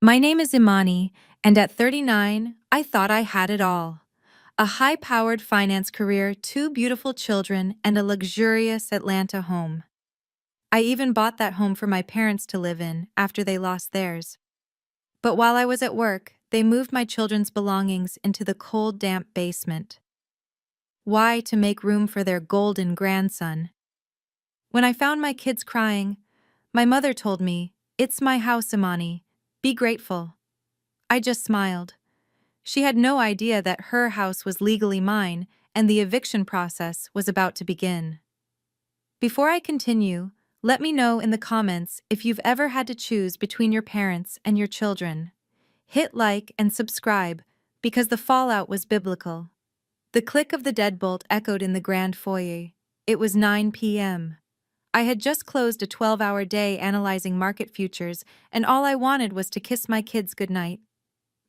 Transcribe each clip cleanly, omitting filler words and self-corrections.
My name is Imani, and at 39, I thought I had it all. A high-powered finance career, two beautiful children, and a luxurious Atlanta home. I even bought that home for my parents to live in after they lost theirs. But while I was at work, they moved my children's belongings into the cold, damp basement. Why? To make room for their golden grandson. When I found my kids crying, my mother told me, "It's my house, Imani. Be grateful." I just smiled. She had no idea that her house was legally mine and the eviction process was about to begin. Before I continue, let me know in the comments if you've ever had to choose between your parents and your children. Hit like and subscribe because the fallout was biblical. The click of the deadbolt echoed in the grand foyer. It was 9 p.m. I had just closed a 12-hour day analyzing market futures, and all I wanted was to kiss my kids goodnight.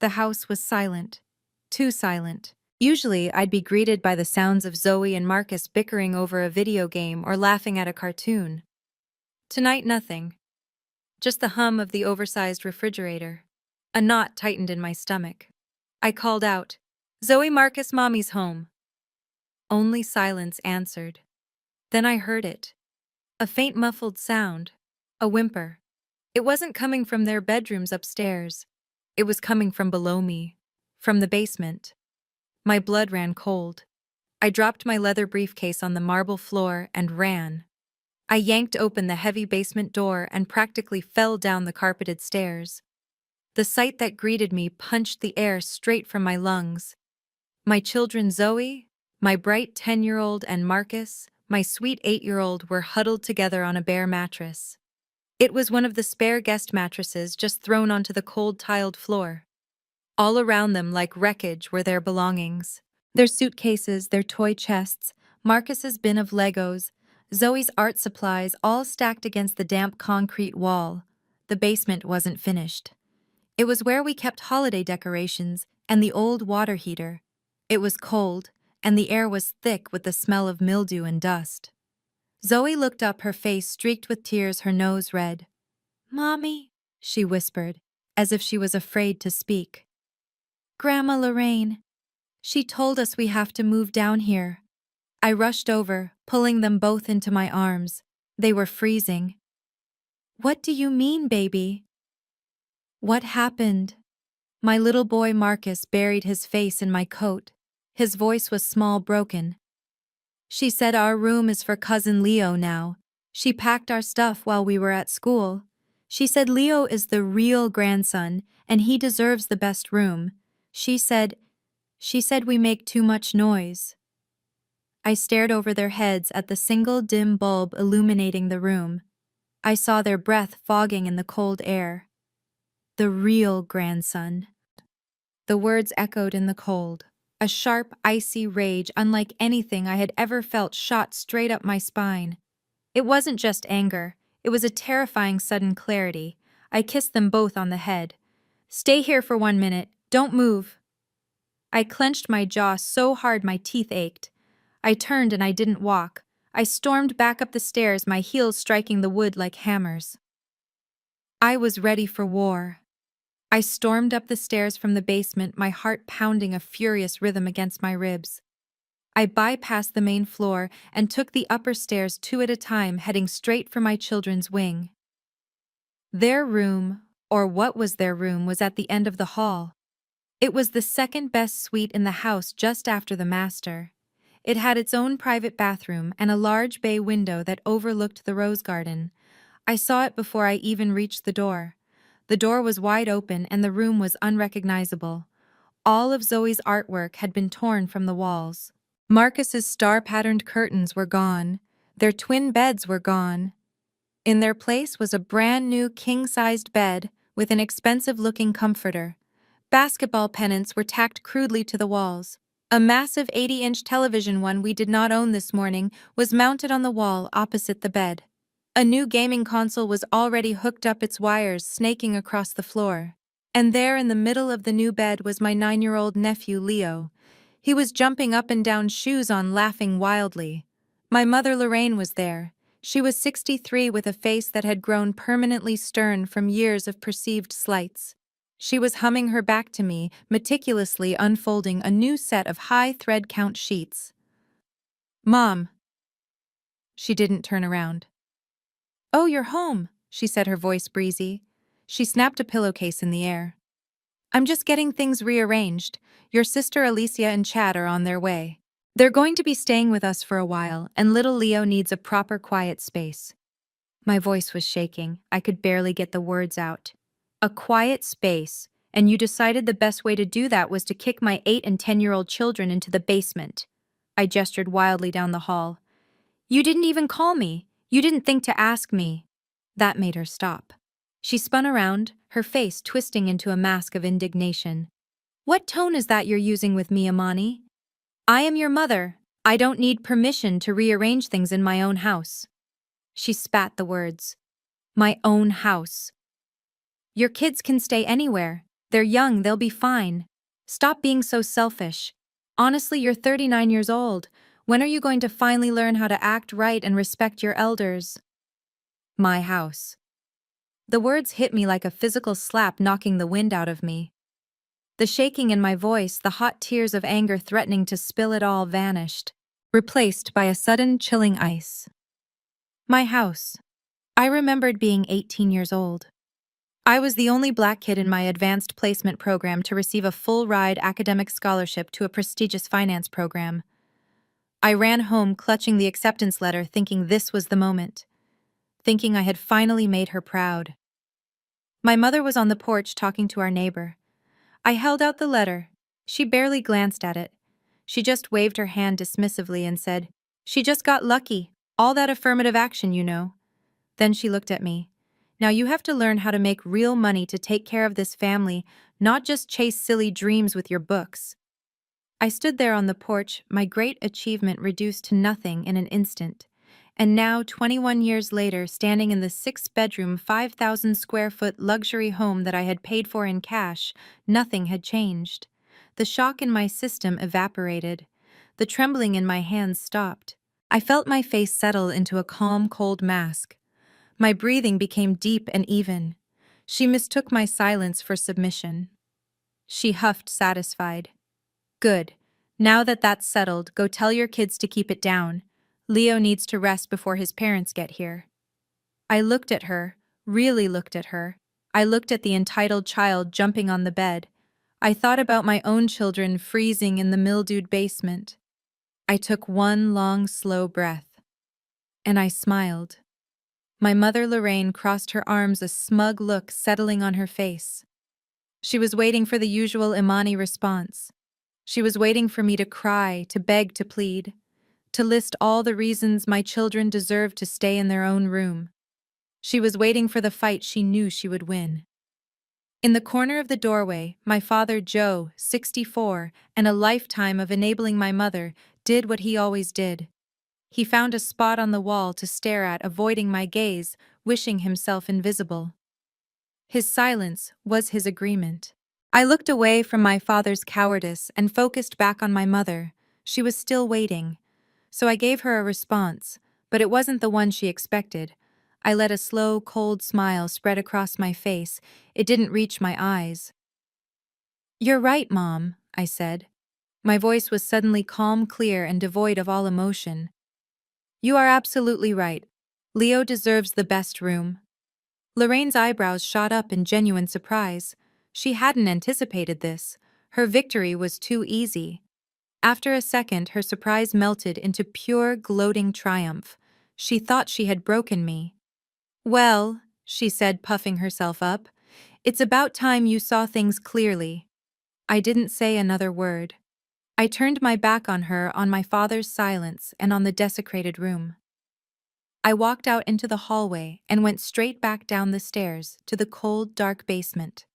The house was silent. Too silent. Usually, I'd be greeted by the sounds of Zoe and Marcus bickering over a video game or laughing at a cartoon. Tonight, nothing. Just the hum of the oversized refrigerator. A knot tightened in my stomach. I called out, "Zoe, Marcus, Mommy's home." Only silence answered. Then I heard it. A faint muffled sound. A whimper. It wasn't coming from their bedrooms upstairs. It was coming from below me. From the basement. My blood ran cold. I dropped my leather briefcase on the marble floor and ran. I yanked open the heavy basement door and practically fell down the carpeted stairs. The sight that greeted me punched the air straight from my lungs. My children Zoe, my bright 10-year-old, and Marcus, my sweet 8-year-old, were huddled together on a bare mattress. It was one of the spare guest mattresses just thrown onto the cold tiled floor. All around them, like wreckage, were their belongings. Their suitcases, their toy chests, Marcus's bin of Legos, Zoe's art supplies, all stacked against the damp concrete wall. The basement wasn't finished. It was where we kept holiday decorations and the old water heater. It was cold, and the air was thick with the smell of mildew and dust. Zoe looked up, her face streaked with tears, her nose red. "Mommy," she whispered, as if she was afraid to speak. "Grandma Lorraine. She told us we have to move down here." I rushed over, pulling them both into my arms. They were freezing. "What do you mean, baby?" "What happened?" My little boy Marcus buried his face in my coat. His voice was small, broken. "She said our room is for cousin Leo now. She packed our stuff while we were at school. She said Leo is the real grandson and he deserves the best room. She said we make too much noise." I stared over their heads at the single dim bulb illuminating the room. I saw their breath fogging in the cold air. The real grandson. The words echoed in the cold. A sharp, icy rage unlike anything I had ever felt shot straight up my spine. It wasn't just anger. It was a terrifying sudden clarity. I kissed them both on the head. "Stay here for 1 minute. Don't move." I clenched my jaw so hard my teeth ached. I turned and I didn't walk. I stormed back up the stairs, my heels striking the wood like hammers. I was ready for war. I stormed up the stairs from the basement, my heart pounding a furious rhythm against my ribs. I bypassed the main floor and took the upper stairs 2 at a time, heading straight for my children's wing. Their room, or what was their room, was at the end of the hall. It was the second best suite in the house, just after the master. It had its own private bathroom and a large bay window that overlooked the rose garden. I saw it before I even reached the door. The door was wide open and the room was unrecognizable. All of Zoe's artwork had been torn from the walls. Marcus's star-patterned curtains were gone. Their twin beds were gone. In their place was a brand-new king-sized bed with an expensive-looking comforter. Basketball pennants were tacked crudely to the walls. A massive 80-inch television, one we did not own this morning, was mounted on the wall opposite the bed. A new gaming console was already hooked up, its wires snaking across the floor. And there in the middle of the new bed was my 9-year-old nephew Leo. He was jumping up and down, shoes on, laughing wildly. My mother Lorraine was there. She was 63 with a face that had grown permanently stern from years of perceived slights. She was humming her back to me, meticulously unfolding a new set of high thread count sheets. "Mom." She didn't turn around. "Oh, you're home," she said, her voice breezy. She snapped a pillowcase in the air. "I'm just getting things rearranged. Your sister Alicia and Chad are on their way. They're going to be staying with us for a while, and little Leo needs a proper quiet space." My voice was shaking. I could barely get the words out. "A quiet space, and you decided the best way to do that was to kick my 8 and 10-year-old children into the basement." I gestured wildly down the hall. "You didn't even call me. You didn't think to ask me." That made her stop. She spun around, her face twisting into a mask of indignation. "What tone is that you're using with me, Amani? I am your mother. I don't need permission to rearrange things in my own house." She spat the words. "My own house. Your kids can stay anywhere. They're young, they'll be fine. Stop being so selfish. Honestly, you're 39 years old. When are you going to finally learn how to act right and respect your elders?" My house. The words hit me like a physical slap, knocking the wind out of me. The shaking in my voice, the hot tears of anger threatening to spill it all, vanished, replaced by a sudden chilling ice. My house. I remembered being 18 years old. I was the only black kid in my advanced placement program to receive a full-ride academic scholarship to a prestigious finance program. I ran home clutching the acceptance letter, thinking this was the moment, thinking I had finally made her proud. My mother was on the porch talking to our neighbor. I held out the letter. She barely glanced at it. She just waved her hand dismissively and said, "She just got lucky. All that affirmative action, you know." Then she looked at me. "Now you have to learn how to make real money to take care of this family, not just chase silly dreams with your books." I stood there on the porch, my great achievement reduced to nothing in an instant. And now, 21 years later, standing in the 6-bedroom, 5,000-square-foot luxury home that I had paid for in cash, nothing had changed. The shock in my system evaporated. The trembling in my hands stopped. I felt my face settle into a calm, cold mask. My breathing became deep and even. She mistook my silence for submission. She huffed, satisfied. "Good. Now that that's settled, go tell your kids to keep it down. Leo needs to rest before his parents get here." I looked at her, really looked at her. I looked at the entitled child jumping on the bed. I thought about my own children freezing in the mildewed basement. I took one long, slow breath. And I smiled. My mother Lorraine crossed her arms, a smug look settling on her face. She was waiting for the usual Imani response. She was waiting for me to cry, to beg, to plead, to list all the reasons my children deserved to stay in their own room. She was waiting for the fight she knew she would win. In the corner of the doorway, my father Joe, 64, and a lifetime of enabling my mother, did what he always did. He found a spot on the wall to stare at, avoiding my gaze, wishing himself invisible. His silence was his agreement. I looked away from my father's cowardice and focused back on my mother. She was still waiting. So I gave her a response, but it wasn't the one she expected. I let a slow, cold smile spread across my face. It didn't reach my eyes. "You're right, Mom," I said. My voice was suddenly calm, clear, and devoid of all emotion. "You are absolutely right. Leo deserves the best room." Lorraine's eyebrows shot up in genuine surprise. She hadn't anticipated this. Her victory was too easy. After a second, her surprise melted into pure, gloating triumph. She thought she had broken me. "Well," she said, puffing herself up, "it's about time you saw things clearly." I didn't say another word. I turned my back on her, on my father's silence, and on the desecrated room. I walked out into the hallway and went straight back down the stairs to the cold, dark basement.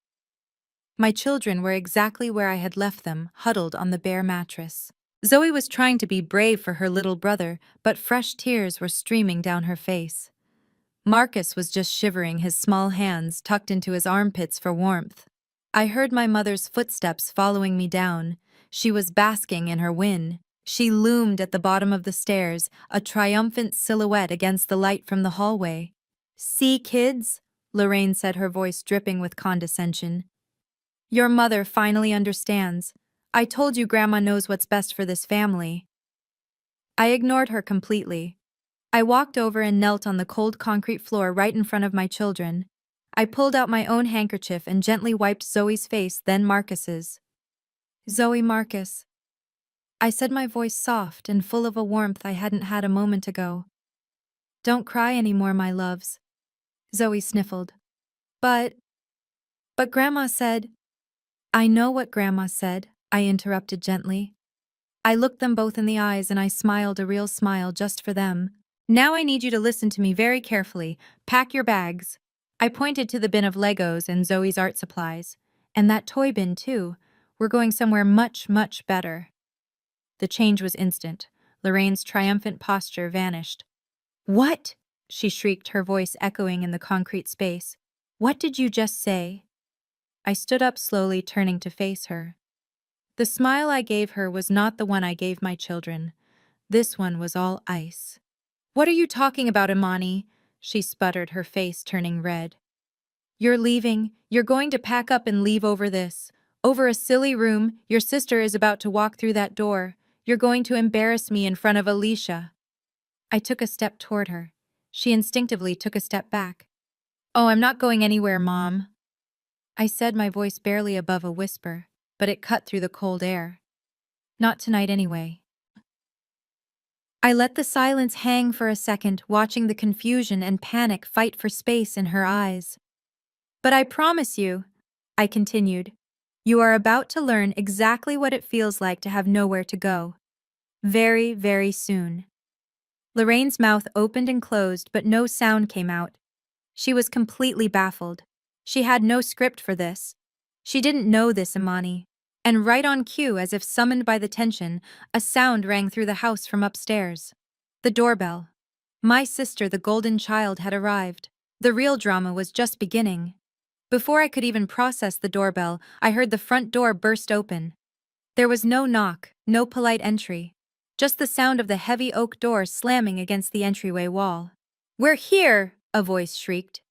My children were exactly where I had left them, huddled on the bare mattress. Zoe was trying to be brave for her little brother, but fresh tears were streaming down her face. Marcus was just shivering, his small hands tucked into his armpits for warmth. I heard my mother's footsteps following me down. She was basking in her win. She loomed at the bottom of the stairs, a triumphant silhouette against the light from the hallway. "See, kids?" Lorraine said, her voice dripping with condescension. Your mother finally understands. I told you Grandma knows what's best for this family. I ignored her completely. I walked over and knelt on the cold concrete floor right in front of my children. I pulled out my own handkerchief and gently wiped Zoe's face, then Marcus's. Zoe, Marcus. I said, my voice soft and full of a warmth I hadn't had a moment ago. Don't cry anymore, my loves. Zoe sniffled. But Grandma said. I know what Grandma said, I interrupted gently. I looked them both in the eyes and I smiled a real smile just for them. Now I need you to listen to me very carefully. Pack your bags. I pointed to the bin of Legos and Zoe's art supplies. And that toy bin, too. We're going somewhere much, much better. The change was instant. Lorraine's triumphant posture vanished. What? She shrieked, her voice echoing in the concrete space. What did you just say? I stood up slowly, turning to face her. The smile I gave her was not the one I gave my children. This one was all ice. What are you talking about, Imani? She sputtered, her face turning red. You're leaving. You're going to pack up and leave over this. Over a silly room. Your sister is about to walk through that door. You're going to embarrass me in front of Alicia. I took a step toward her. She instinctively took a step back. Oh, I'm not going anywhere, Mom. I said, my voice barely above a whisper, but it cut through the cold air. Not tonight anyway. I let the silence hang for a second, watching the confusion and panic fight for space in her eyes. But I promise you, I continued, you are about to learn exactly what it feels like to have nowhere to go. Very, very soon. Lorraine's mouth opened and closed, but no sound came out. She was completely baffled. She had no script for this. She didn't know this, Imani. And right on cue, as if summoned by the tension, a sound rang through the house from upstairs. The doorbell. My sister, the golden child, had arrived. The real drama was just beginning. Before I could even process the doorbell, I heard the front door burst open. There was no knock, no polite entry. Just the sound of the heavy oak door slamming against the entryway wall. We're here, a voice shrieked.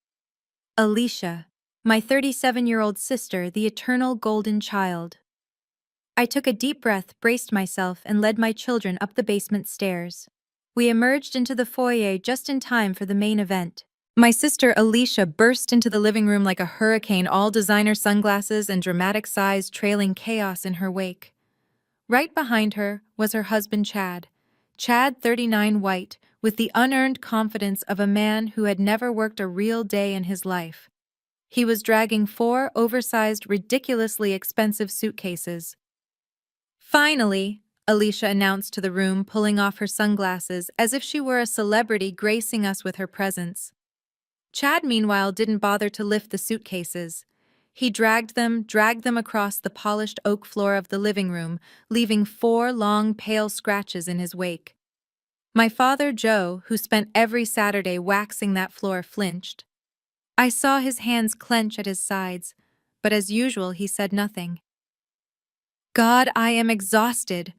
Alicia, my 37-year-old sister, the eternal golden child. I took a deep breath, braced myself, and led my children up the basement stairs. We emerged into the foyer just in time for the main event. My sister Alicia burst into the living room like a hurricane, all designer sunglasses and dramatic sighs trailing chaos in her wake. Right behind her was her husband Chad. Chad, 39, white, with the unearned confidence of a man who had never worked a real day in his life. He was dragging 4 oversized, ridiculously expensive suitcases. Finally, Alicia announced to the room, pulling off her sunglasses as if she were a celebrity gracing us with her presence. Chad, meanwhile, didn't bother to lift the suitcases. He dragged them across the polished oak floor of the living room, leaving 4 long, pale scratches in his wake. My father, Joe, who spent every Saturday waxing that floor, flinched. I saw his hands clench at his sides, but as usual, he said nothing. God, I am exhausted,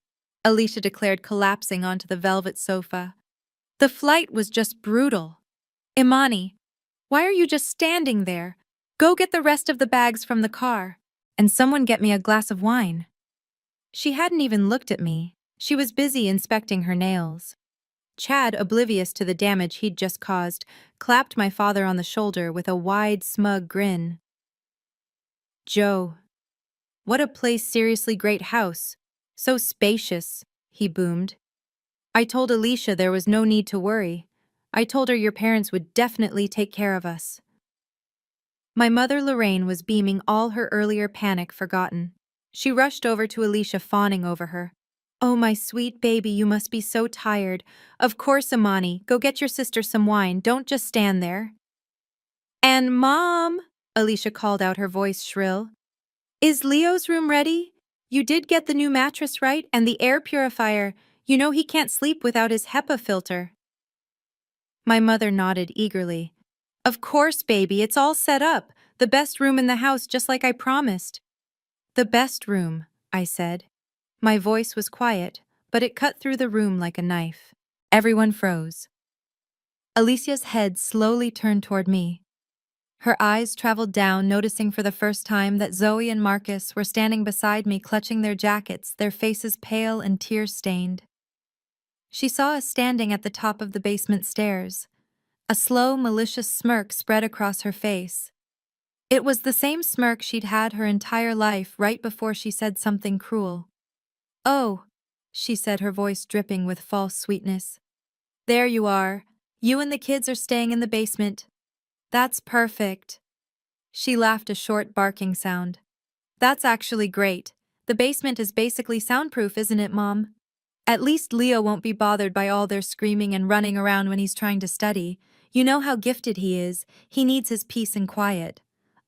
Alicia declared, collapsing onto the velvet sofa. The flight was just brutal. Imani, why are you just standing there? Go get the rest of the bags from the car, and someone get me a glass of wine. She hadn't even looked at me. She was busy inspecting her nails. Chad, oblivious to the damage he'd just caused, clapped my father on the shoulder with a wide, smug grin. Joe. What a place, seriously great house. So spacious, he boomed. I told Alicia there was no need to worry. I told her your parents would definitely take care of us. My mother Lorraine was beaming, all her earlier panic forgotten. She rushed over to Alicia, fawning over her. Oh, my sweet baby, you must be so tired. Of course, Imani, go get your sister some wine, don't just stand there. And Mom, Alicia called out, her voice shrill. Is Leo's room ready? You did get the new mattress, right? And the air purifier. You know he can't sleep without his HEPA filter. My mother nodded eagerly. Of course, baby, it's all set up. The best room in the house, just like I promised. The best room, I said. My voice was quiet, but it cut through the room like a knife. Everyone froze. Alicia's head slowly turned toward me. Her eyes traveled down, noticing for the first time that Zoe and Marcus were standing beside me, clutching their jackets, their faces pale and tear-stained. She saw us standing at the top of the basement stairs. A slow, malicious smirk spread across her face. It was the same smirk she'd had her entire life right before she said something cruel. "Oh," she said, her voice dripping with false sweetness. "There you are. You and the kids are staying in the basement. That's perfect." She laughed, a short barking sound. "That's actually great. The basement is basically soundproof, isn't it, Mom? At least Leo won't be bothered by all their screaming and running around when he's trying to study. You know how gifted he is. He needs his peace and quiet."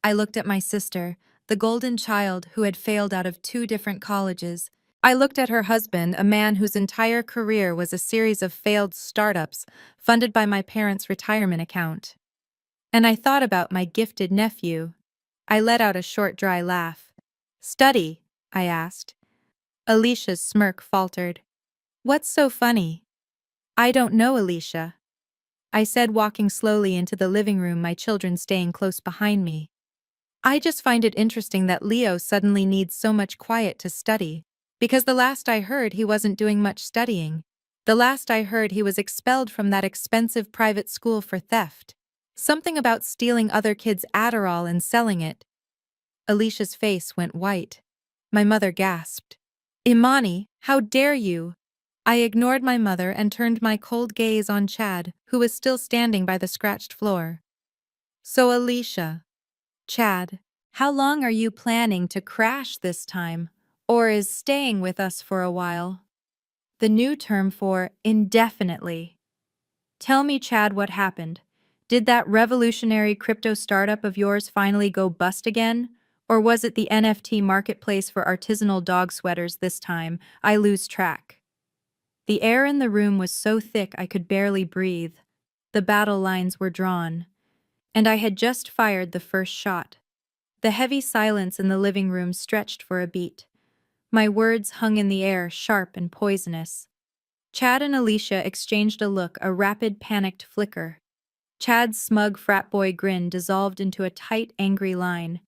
I looked at my sister, the golden child who had failed out of 2 different colleges. I looked at her husband, a man whose entire career was a series of failed startups funded by my parents' retirement account. And I thought about my gifted nephew. I let out a short, dry laugh. "Study?" I asked. Alicia's smirk faltered. "What's so funny?" "I don't know, Alicia," I said, walking slowly into the living room, my children staying close behind me. "I just find it interesting that Leo suddenly needs so much quiet to study, because the last I heard he wasn't doing much studying. The last I heard he was expelled from that expensive private school for theft. Something about stealing other kids' Adderall and selling it." Alicia's face went white. My mother gasped. "Imani, how dare you?" I ignored my mother and turned my cold gaze on Chad, who was still standing by the scratched floor. "So Alicia, Chad, how long are you planning to crash this time? Or is staying with us for a while?" The new term for indefinitely. "Tell me, Chad, what happened. Did that revolutionary crypto startup of yours finally go bust again? Or was it the NFT marketplace for artisanal dog sweaters this time? I lose track." The air in the room was so thick I could barely breathe. The battle lines were drawn. And I had just fired the first shot. The heavy silence in the living room stretched for a beat. My words hung in the air, sharp and poisonous. Chad and Alicia exchanged a look, a rapid, panicked flicker. Chad's smug frat boy grin dissolved into a tight, angry line.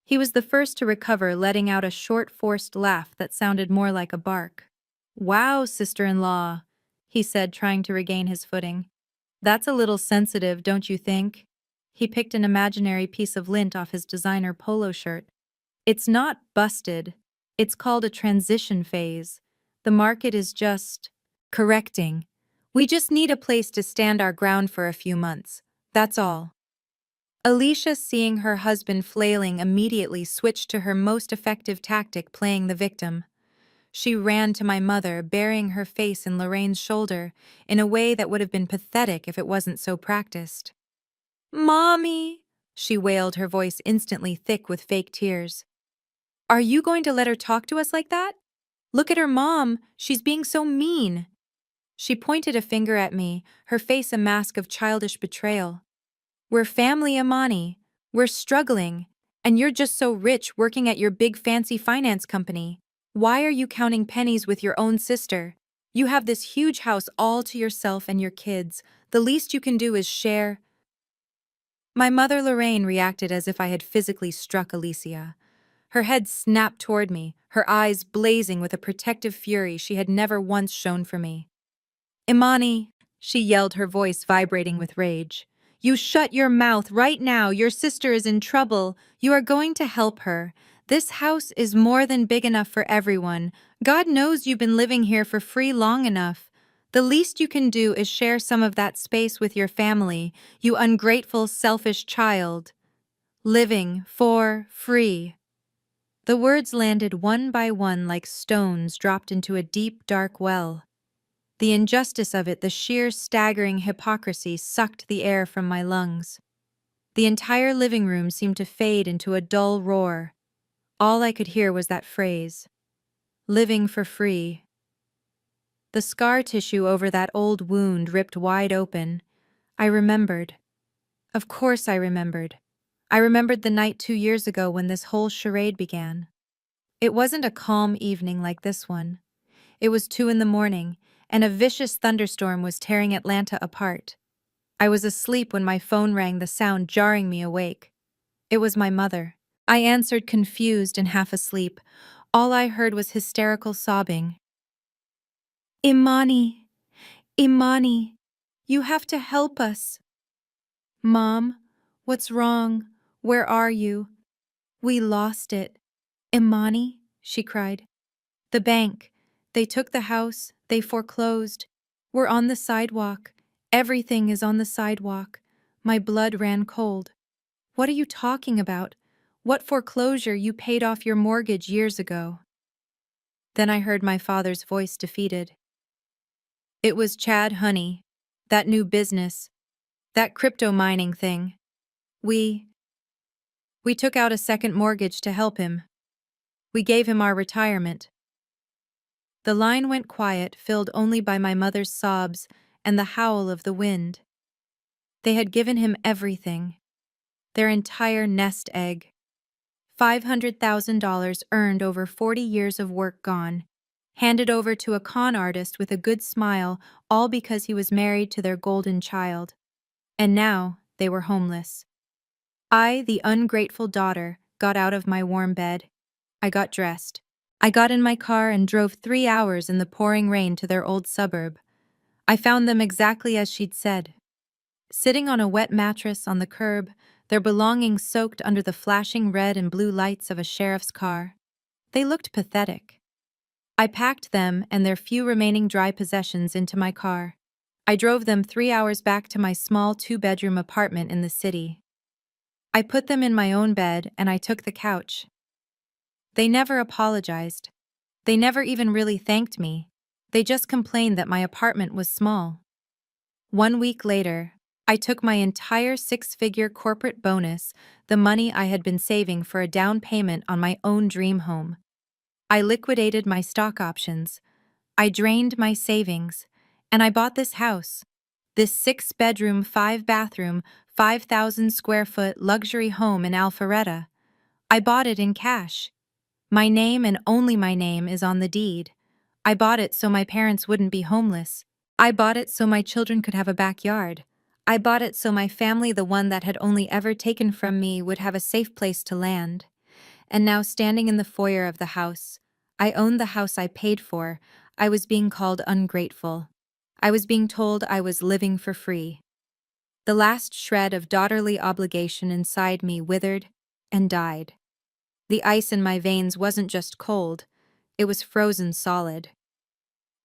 He was the first to recover, letting out a short, forced laugh that sounded more like a bark. "Wow, sister-in-law," he said, trying to regain his footing. "That's a little sensitive, don't you think?" He picked an imaginary piece of lint off his designer polo shirt. "It's not busted. It's called a transition phase. The market is just correcting. We just need a place to stand our ground for a few months. That's all." Alicia, seeing her husband flailing, immediately switched to her most effective tactic, playing the victim. She ran to my mother, burying her face in Lorraine's shoulder in a way that would have been pathetic if it wasn't so practiced. "Mommy," she wailed, her voice instantly thick with fake tears. "Are you going to let her talk to us like that? Look at her, Mom. She's being so mean." She pointed a finger at me, her face a mask of childish betrayal. "We're family, Imani. We're struggling. And you're just so rich working at your big fancy finance company. Why are you counting pennies with your own sister? You have this huge house all to yourself and your kids. The least you can do is share." My mother Lorraine reacted as if I had physically struck Alicia. Her head snapped toward me, her eyes blazing with a protective fury she had never once shown for me. "Imani," she yelled, her voice vibrating with rage. "You shut your mouth right now. Your sister is in trouble. You are going to help her. This house is more than big enough for everyone. God knows you've been living here for free long enough. The least you can do is share some of that space with your family, you ungrateful, selfish child. Living for free." The words landed one by one like stones dropped into a deep, dark well. The injustice of it, the sheer, staggering hypocrisy, sucked the air from my lungs. The entire living room seemed to fade into a dull roar. All I could hear was that phrase, "living for free." The scar tissue over that old wound ripped wide open. I remembered. Of course I remembered. I remembered the night 2 years ago when this whole charade began. It wasn't a calm evening like this one. It was 2 in the morning, and a vicious thunderstorm was tearing Atlanta apart. I was asleep when my phone rang, the sound jarring me awake. It was my mother. I answered, confused and half asleep. All I heard was hysterical sobbing. Imani, Imani, you have to help us. Mom, what's wrong? Where are you? We lost it. Imani, she cried. The bank. They took the house. They foreclosed. We're on the sidewalk. Everything is on the sidewalk. My blood ran cold. What are you talking about? What foreclosure? You paid off your mortgage years ago. Then I heard my father's voice, defeated. It was Chad, honey. That new business. That crypto mining thing. We took out a second mortgage to help him. We gave him our retirement. The line went quiet, filled only by my mother's sobs and the howl of the wind. They had given him everything. Their entire nest egg. $500,000 earned over 40 years of work gone. Handed over to a con artist with a good smile, all because he was married to their golden child. And now they were homeless. I, the ungrateful daughter, got out of my warm bed. I got dressed. I got in my car and drove 3 hours in the pouring rain to their old suburb. I found them exactly as she'd said. Sitting on a wet mattress on the curb, their belongings soaked under the flashing red and blue lights of a sheriff's car. They looked pathetic. I packed them and their few remaining dry possessions into my car. I drove them 3 hours back to my small 2-bedroom apartment in the city. I put them in my own bed and I took the couch. They never apologized. They never even really thanked me. They just complained that my apartment was small. 1 week later, I took my entire 6-figure corporate bonus, the money I had been saving for a down payment on my own dream home. I liquidated my stock options. I drained my savings, and I bought this house. This 6-bedroom, 5-bathroom, 5,000 square foot luxury home in Alpharetta. I bought it in cash. My name and only my name is on the deed. I bought it so my parents wouldn't be homeless. I bought it so my children could have a backyard. I bought it so my family, the one that had only ever taken from me, would have a safe place to land. And now, standing in the foyer of the house, I owned the house I paid for. I was being called ungrateful. I was being told I was living for free. The last shred of daughterly obligation inside me withered and died. The ice in my veins wasn't just cold, it was frozen solid.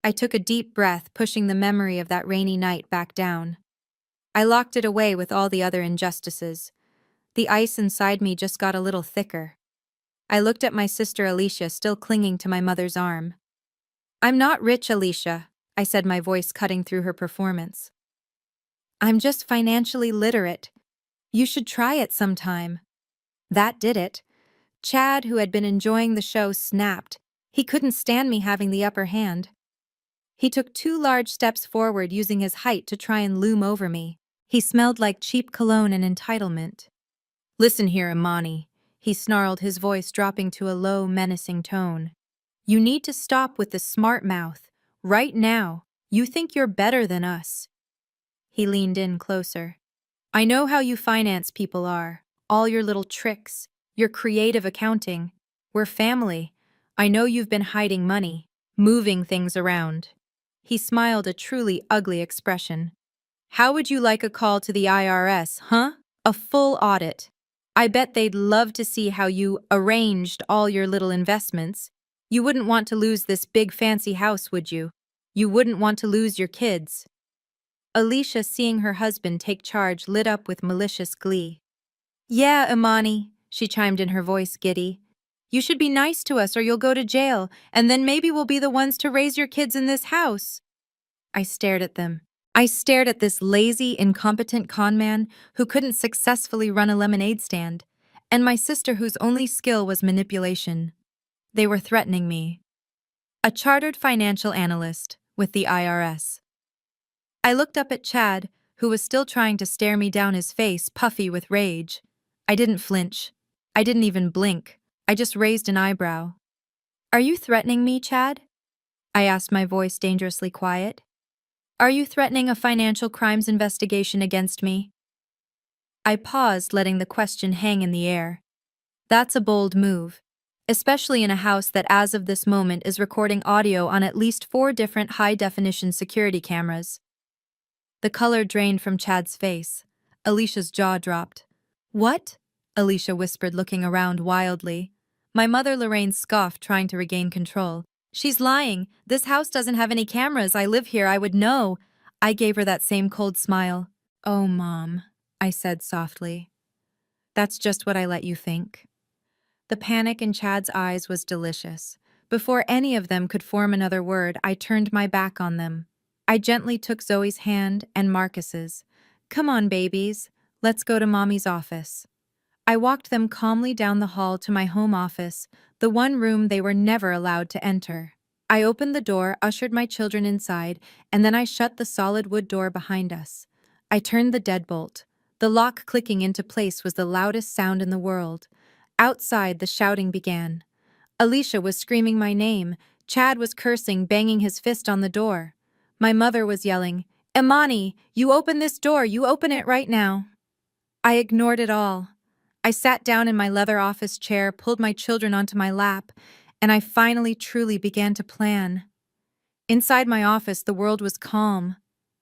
I took a deep breath, pushing the memory of that rainy night back down. I locked it away with all the other injustices. The ice inside me just got a little thicker. I looked at my sister Alicia, still clinging to my mother's arm. I'm not rich, Alicia, I said, my voice cutting through her performance. I'm just financially literate. You should try it sometime. That did it. Chad, who had been enjoying the show, snapped. He couldn't stand me having the upper hand. He took 2 large steps forward, using his height to try and loom over me. He smelled like cheap cologne and entitlement. Listen here, Imani, he snarled, his voice dropping to a low, menacing tone. You need to stop with the smart mouth. Right now. You think you're better than us. He leaned in closer. I know how you finance people are. All your little tricks. Your creative accounting. We're family. I know you've been hiding money. Moving things around. He smiled, a truly ugly expression. How would you like a call to the IRS, huh? A full audit. I bet they'd love to see how you arranged all your little investments. You wouldn't want to lose this big fancy house, would you? You wouldn't want to lose your kids. Alicia, seeing her husband take charge, lit up with malicious glee. Yeah, Imani, she chimed in, her voice giddy. You should be nice to us or you'll go to jail, and then maybe we'll be the ones to raise your kids in this house. I stared at them. I stared at this lazy, incompetent con man who couldn't successfully run a lemonade stand, and my sister whose only skill was manipulation. They were threatening me. A chartered financial analyst with the IRS. I looked up at Chad, who was still trying to stare me down, his face puffy with rage. I didn't flinch. I didn't even blink. I just raised an eyebrow. Are you threatening me, Chad? I asked, my voice dangerously quiet. Are you threatening a financial crimes investigation against me? I paused, letting the question hang in the air. That's a bold move, especially in a house that as of this moment is recording audio on at least 4 different high-definition security cameras. The color drained from Chad's face. Alicia's jaw dropped. What? Alicia whispered, looking around wildly. My mother Lorraine scoffed, trying to regain control. She's lying. This house doesn't have any cameras. I live here. I would know. I gave her that same cold smile. Oh, Mom, I said softly. That's just what I let you think. The panic in Chad's eyes was delicious. Before any of them could form another word, I turned my back on them. I gently took Zoe's hand and Marcus's. Come on, babies. Let's go to Mommy's office. I walked them calmly down the hall to my home office, the one room they were never allowed to enter. I opened the door, ushered my children inside, and then I shut the solid wood door behind us. I turned the deadbolt. The lock clicking into place was the loudest sound in the world. Outside, the shouting began. Alicia was screaming my name. Chad was cursing, banging his fist on the door. My mother was yelling, Imani, you open this door, you open it right now. I ignored it all. I sat down in my leather office chair, pulled my children onto my lap, and I finally truly began to plan. Inside my office, the world was calm.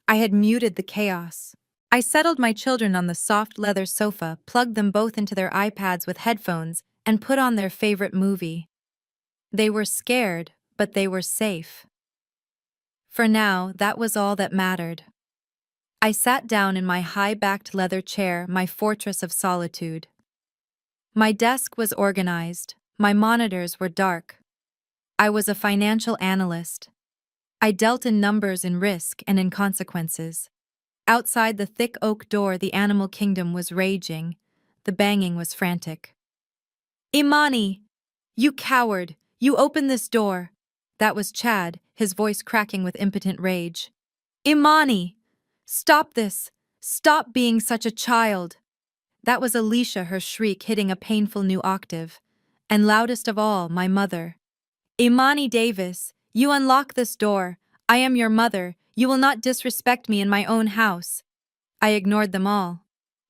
I had muted the chaos. I settled my children on the soft leather sofa, plugged them both into their iPads with headphones, and put on their favorite movie. They were scared, but they were safe. For now, that was all that mattered. I sat down in my high-backed leather chair, my fortress of solitude. My desk was organized. My monitors were dark. I was a financial analyst. I dealt in numbers, in risk, and in consequences. Outside the thick oak door, the animal kingdom was raging. The banging was frantic. Imani! You coward! You open this door! That was Chad, his voice cracking with impotent rage. Imani! Stop this! Stop being such a child! That was Alicia, her shriek hitting a painful new octave. And loudest of all, my mother. Imani Davis, you unlock this door. I am your mother. You will not disrespect me in my own house. I ignored them all.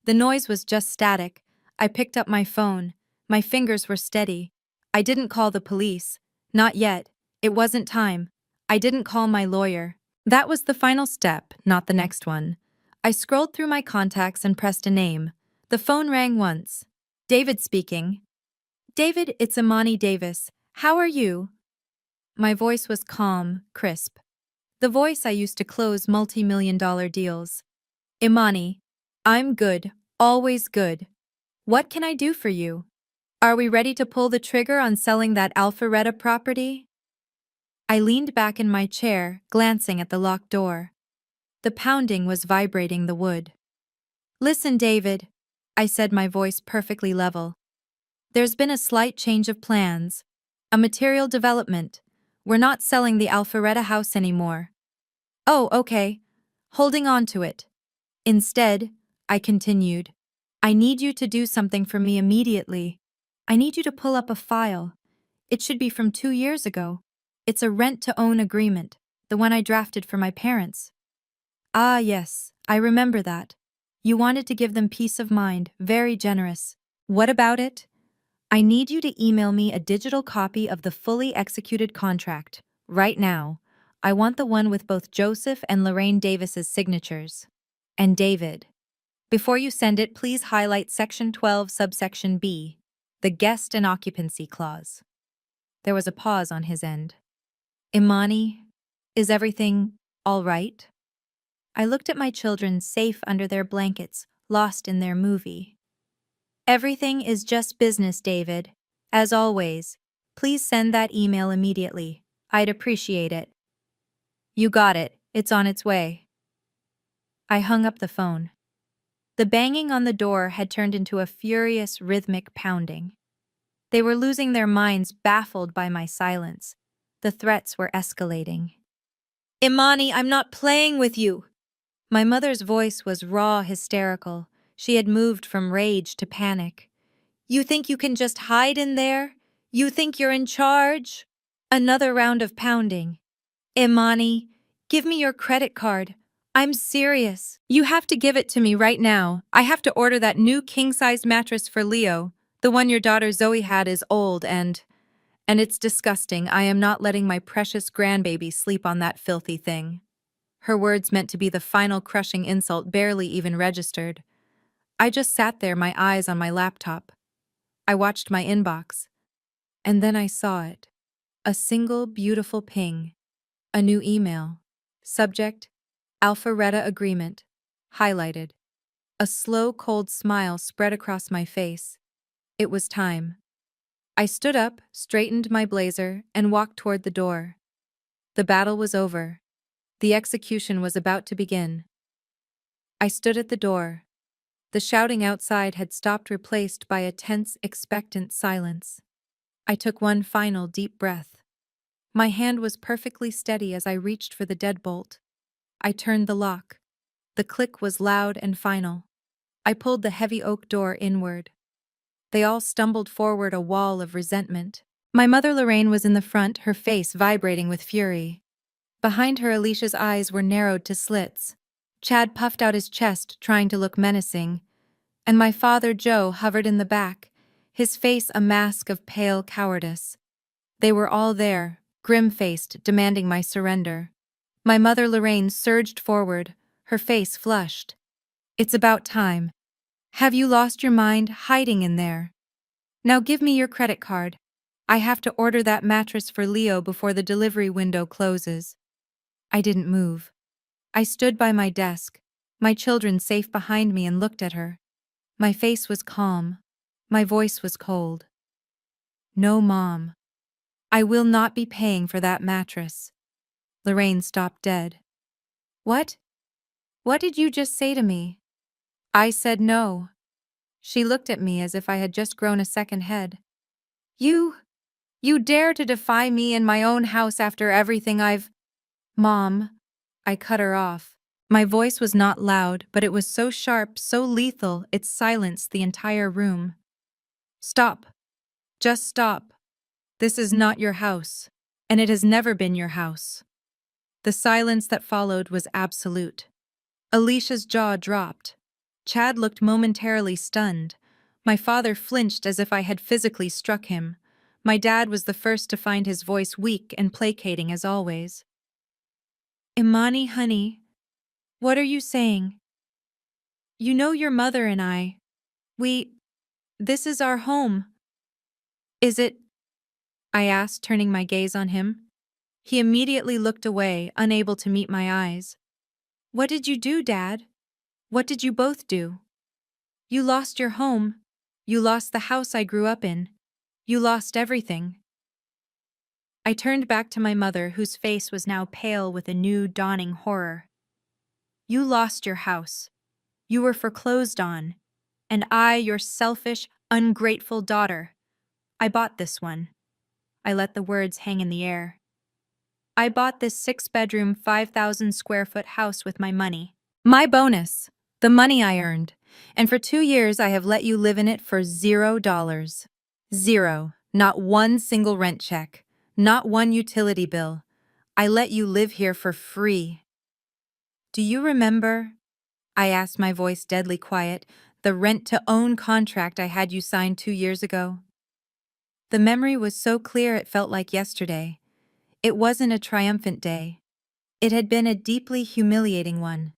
The noise was just static. I picked up my phone. My fingers were steady. I didn't call the police. Not yet. It wasn't time. I didn't call my lawyer. That was the final step, not the next one. I scrolled through my contacts and pressed a name. The phone rang once. David speaking. David, it's Imani Davis. How are you? My voice was calm, crisp. The voice I used to close multi-million-dollar deals. Imani, I'm good, always good. What can I do for you? Are we ready to pull the trigger on selling that Alpharetta property? I leaned back in my chair, glancing at the locked door. The pounding was vibrating the wood. Listen, David, I said, my voice perfectly level. There's been a slight change of plans. A material development. We're not selling the Alpharetta house anymore. Oh, okay. Holding on to it. Instead, I continued, I need you to do something for me immediately. I need you to pull up a file. It should be from 2 years ago. It's a rent-to-own agreement, the one I drafted for my parents. Ah, yes, I remember that. You wanted to give them peace of mind, very generous. What about it? I need you to email me a digital copy of the fully executed contract, right now. I want the one with both Joseph and Lorraine Davis's signatures. And David. Before you send it, please highlight Section 12, subsection B, the guest and occupancy clause. There was a pause on his end. Imani, is everything all right? I looked at my children, safe under their blankets, lost in their movie. Everything is just business, David. As always, please send that email immediately. I'd appreciate it. You got it. It's on its way. I hung up the phone. The banging on the door had turned into a furious, rhythmic pounding. They were losing their minds, baffled by my silence. The threats were escalating. Imani, I'm not playing with you. My mother's voice was raw, hysterical. She had moved from rage to panic. You think you can just hide in there? You think you're in charge? Another round of pounding. Imani, Give me your credit card. I'm serious. You have to give it to me right now. I have to order that new king-sized mattress for Leo. The one your daughter Zoe had is old and it's disgusting. I am not letting my precious grandbaby sleep on that filthy thing. Her words meant to be the final crushing insult barely even registered. I just sat there, my eyes on my laptop. I watched my inbox. And then I saw it. A single beautiful ping. A new email. Subject: Alpharetta Agreement. Highlighted. A slow, cold smile spread across my face. It was time. I stood up, straightened my blazer, and walked toward the door. The battle was over. The execution was about to begin. I stood at the door. The shouting outside had stopped, replaced by a tense, expectant silence. I took one final deep breath. My hand was perfectly steady as I reached for the deadbolt. I turned the lock. The click was loud and final. I pulled the heavy oak door inward. They all stumbled forward, a wall of resentment. My mother Lorraine was in the front, her face vibrating with fury. Behind her, Alicia's eyes were narrowed to slits. Chad puffed out his chest, trying to look menacing. And my father Joe hovered in the back, his face a mask of pale cowardice. They were all there, grim-faced, demanding my surrender. My mother Lorraine surged forward, her face flushed. It's about time. Have you lost your mind, hiding in there? Now give me your credit card. I have to order that mattress for Leo before the delivery window closes. I didn't move. I stood by my desk, my children safe behind me, and looked at her. My face was calm. My voice was cold. No, Mom. I will not be paying for that mattress. Lorraine stopped dead. What? What did you just say to me? I said no. She looked at me as if I had just grown a second head. You dare to defy me in my own house after everything I've— Mom. I cut her off. My voice was not loud, but it was so sharp, so lethal, it silenced the entire room. Stop. Just stop. This is not your house, and it has never been your house. The silence that followed was absolute. Alicia's jaw dropped. Chad looked momentarily stunned. My father flinched as if I had physically struck him. My dad was the first to find his voice weak and placating as always. Imani, honey, what are you saying? You know your mother and I. This is our home. Is it? I asked, turning my gaze on him. He immediately looked away, unable to meet my eyes. What did you do, Dad? What did you both do? You lost your home. You lost the house I grew up in. You lost everything. I turned back to my mother, whose face was now pale with a new dawning horror. You lost your house. You were foreclosed on. And I, your selfish, ungrateful daughter. I bought this one. I let the words hang in the air. I bought this 6-bedroom, 5,000 square foot house with my money. My bonus. The money I earned. And for 2 years I have let you live in it for $0. Zero. Not one single rent check. Not one utility bill. I let you live here for free. Do you remember? I asked, my voice deadly quiet, the rent-to-own contract I had you sign 2 years ago. The memory was so clear it felt like yesterday. It wasn't a triumphant day. It had been a deeply humiliating one.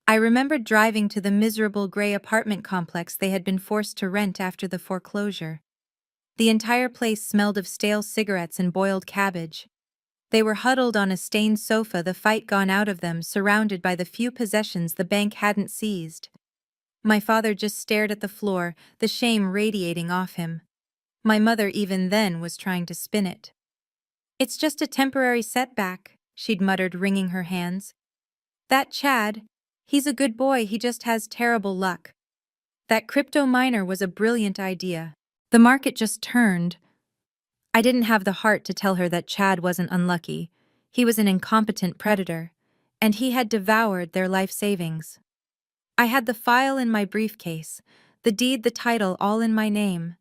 I remembered driving to the miserable gray apartment complex they had been forced to rent after the foreclosure. The entire place smelled of stale cigarettes and boiled cabbage. They were huddled on a stained sofa, the fight gone out of them, surrounded by the few possessions the bank hadn't seized. My father just stared at the floor, the shame radiating off him. My mother even then was trying to spin it. It's just a temporary setback, she'd muttered, wringing her hands. That Chad, he's a good boy, he just has terrible luck. That crypto miner was a brilliant idea. The market just turned. I didn't have the heart to tell her that Chad wasn't unlucky. He was an incompetent predator, and he had devoured their life savings. I had the file in my briefcase, the deed, the title, all in my name.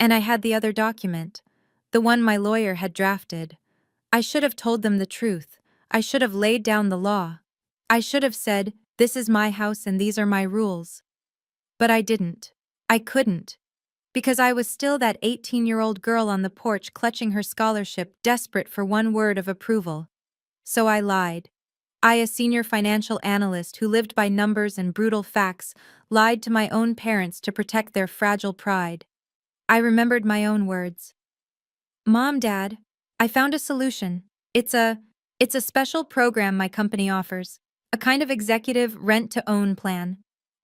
And I had the other document, the one my lawyer had drafted. I should have told them the truth. I should have laid down the law. I should have said, "This is my house and these are my rules." But I didn't. I couldn't. Because I was still that 18-year-old girl on the porch clutching her scholarship, desperate for one word of approval. So I lied. I, a senior financial analyst who lived by numbers and brutal facts, lied to my own parents to protect their fragile pride. I remembered my own words. "Mom, Dad, I found a solution. It's a it's a special program my company offers, a kind of executive rent-to-own plan.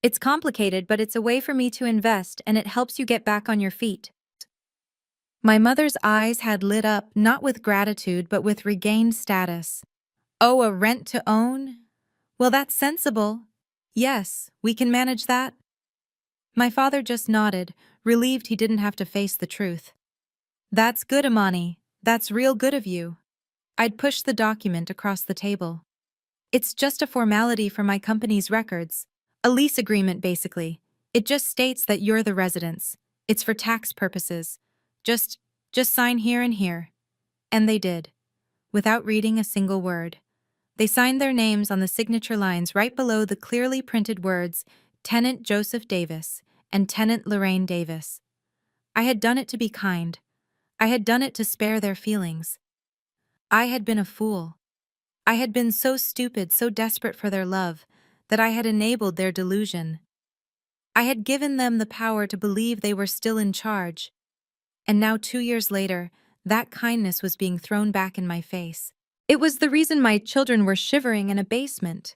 It's complicated, but it's a way for me to invest and it helps you get back on your feet." My mother's eyes had lit up not with gratitude but with regained status. "Oh, a rent-to-own? Well, that's sensible. Yes, we can manage that." My father just nodded, relieved he didn't have to face the truth. "That's good, Amani. That's real good of you." I'd pushed the document across the table. "It's just a formality for my company's records. A lease agreement, basically. It just states that you're the residents. It's for tax purposes. Just, just sign here and here." And they did, without reading a single word. They signed their names on the signature lines right below the clearly printed words, "Tenant Joseph Davis" and "Tenant Lorraine Davis." I had done it to be kind. I had done it to spare their feelings. I had been a fool. I had been so stupid, so desperate for their love, that I had enabled their delusion. I had given them the power to believe they were still in charge. And now, 2 years later, that kindness was being thrown back in my face. It was the reason my children were shivering in a basement.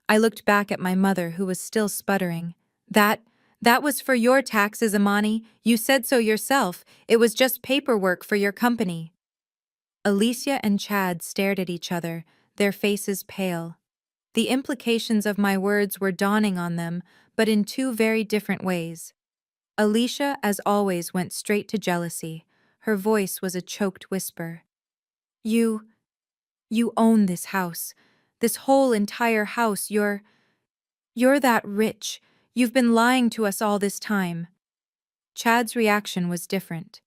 I looked back at my mother, who was still sputtering. That was for your taxes, Amani. You said so yourself. It was just paperwork for your company." Alicia and Chad stared at each other, their faces pale. The implications of my words were dawning on them, but in two very different ways. Alicia, as always, went straight to jealousy. Her voice was a choked whisper. You own this house. This whole entire house. You're that rich. You've been lying to us all this time." Chad's reaction was different.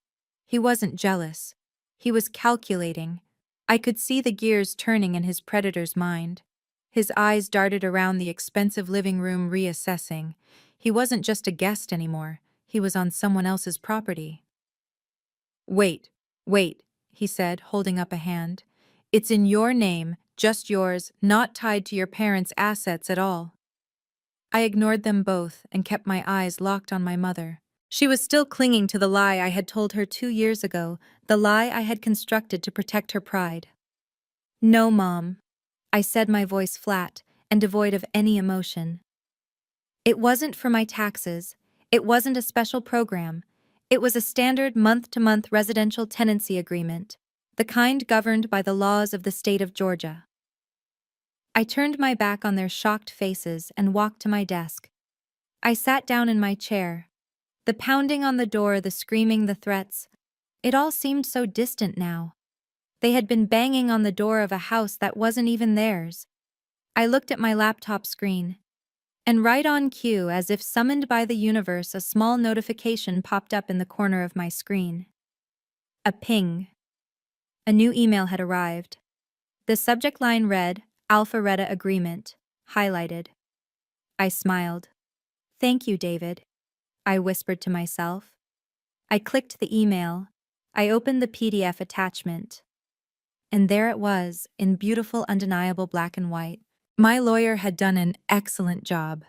He wasn't jealous. He was calculating. I could see the gears turning in his predator's mind. His eyes darted around the expensive living room, reassessing. He wasn't just a guest anymore. He was on someone else's property. Wait, he said, holding up a hand. "It's in your name, just yours, not tied to your parents' assets at all." I ignored them both and kept my eyes locked on my mother. She was still clinging to the lie I had told her 2 years ago, the lie I had constructed to protect her pride. "No, Mom," I said, my voice flat and devoid of any emotion. "It wasn't for my taxes. It wasn't a special program. It was a standard month-to-month residential tenancy agreement, the kind governed by the laws of the state of Georgia." I turned my back on their shocked faces and walked to my desk. I sat down in my chair. The pounding on the door, the screaming, the threats, it all seemed so distant now. They had been banging on the door of a house that wasn't even theirs. I looked at my laptop screen. And right on cue, as if summoned by the universe, a small notification popped up in the corner of my screen. A ping. A new email had arrived. The subject line read, "Alpharetta Agreement," highlighted. I smiled. "Thank you, David," I whispered to myself. I clicked the email. I opened the PDF attachment. And there it was, in beautiful, undeniable black and white. My lawyer had done an excellent job.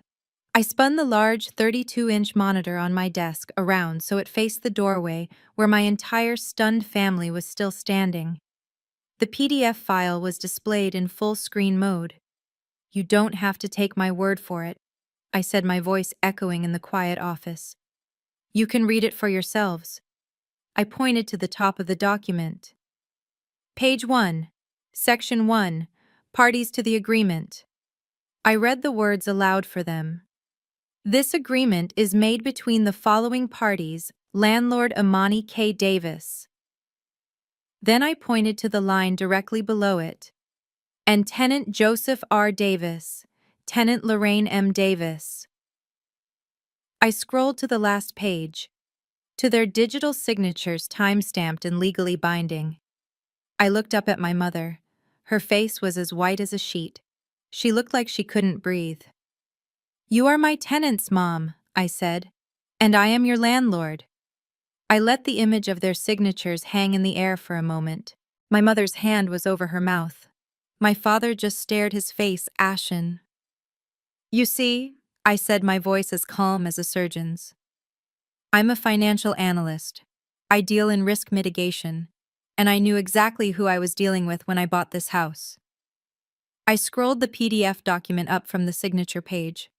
I spun the large 32-inch monitor on my desk around so it faced the doorway where my entire stunned family was still standing. The PDF file was displayed in full screen mode. "You don't have to take my word for it," I said, my voice echoing in the quiet office. "You can read it for yourselves." I pointed to the top of the document. "Page 1, Section 1, Parties to the Agreement." I read the words aloud for them. "This agreement is made between the following parties, landlord Amani K. Davis." Then I pointed to the line directly below it. "And tenant Joseph R. Davis, tenant Lorraine M. Davis." I scrolled to the last page, to their digital signatures, time-stamped and legally binding. I looked up at my mother. Her face was as white as a sheet. She looked like she couldn't breathe. "You are my tenants, Mom," I said, "and I am your landlord." I let the image of their signatures hang in the air for a moment. My mother's hand was over her mouth. My father just stared, his face ashen. "You see," I said, my voice as calm as a surgeon's. "I'm a financial analyst. I deal in risk mitigation, and I knew exactly who I was dealing with when I bought this house." I scrolled the PDF document up from the signature page.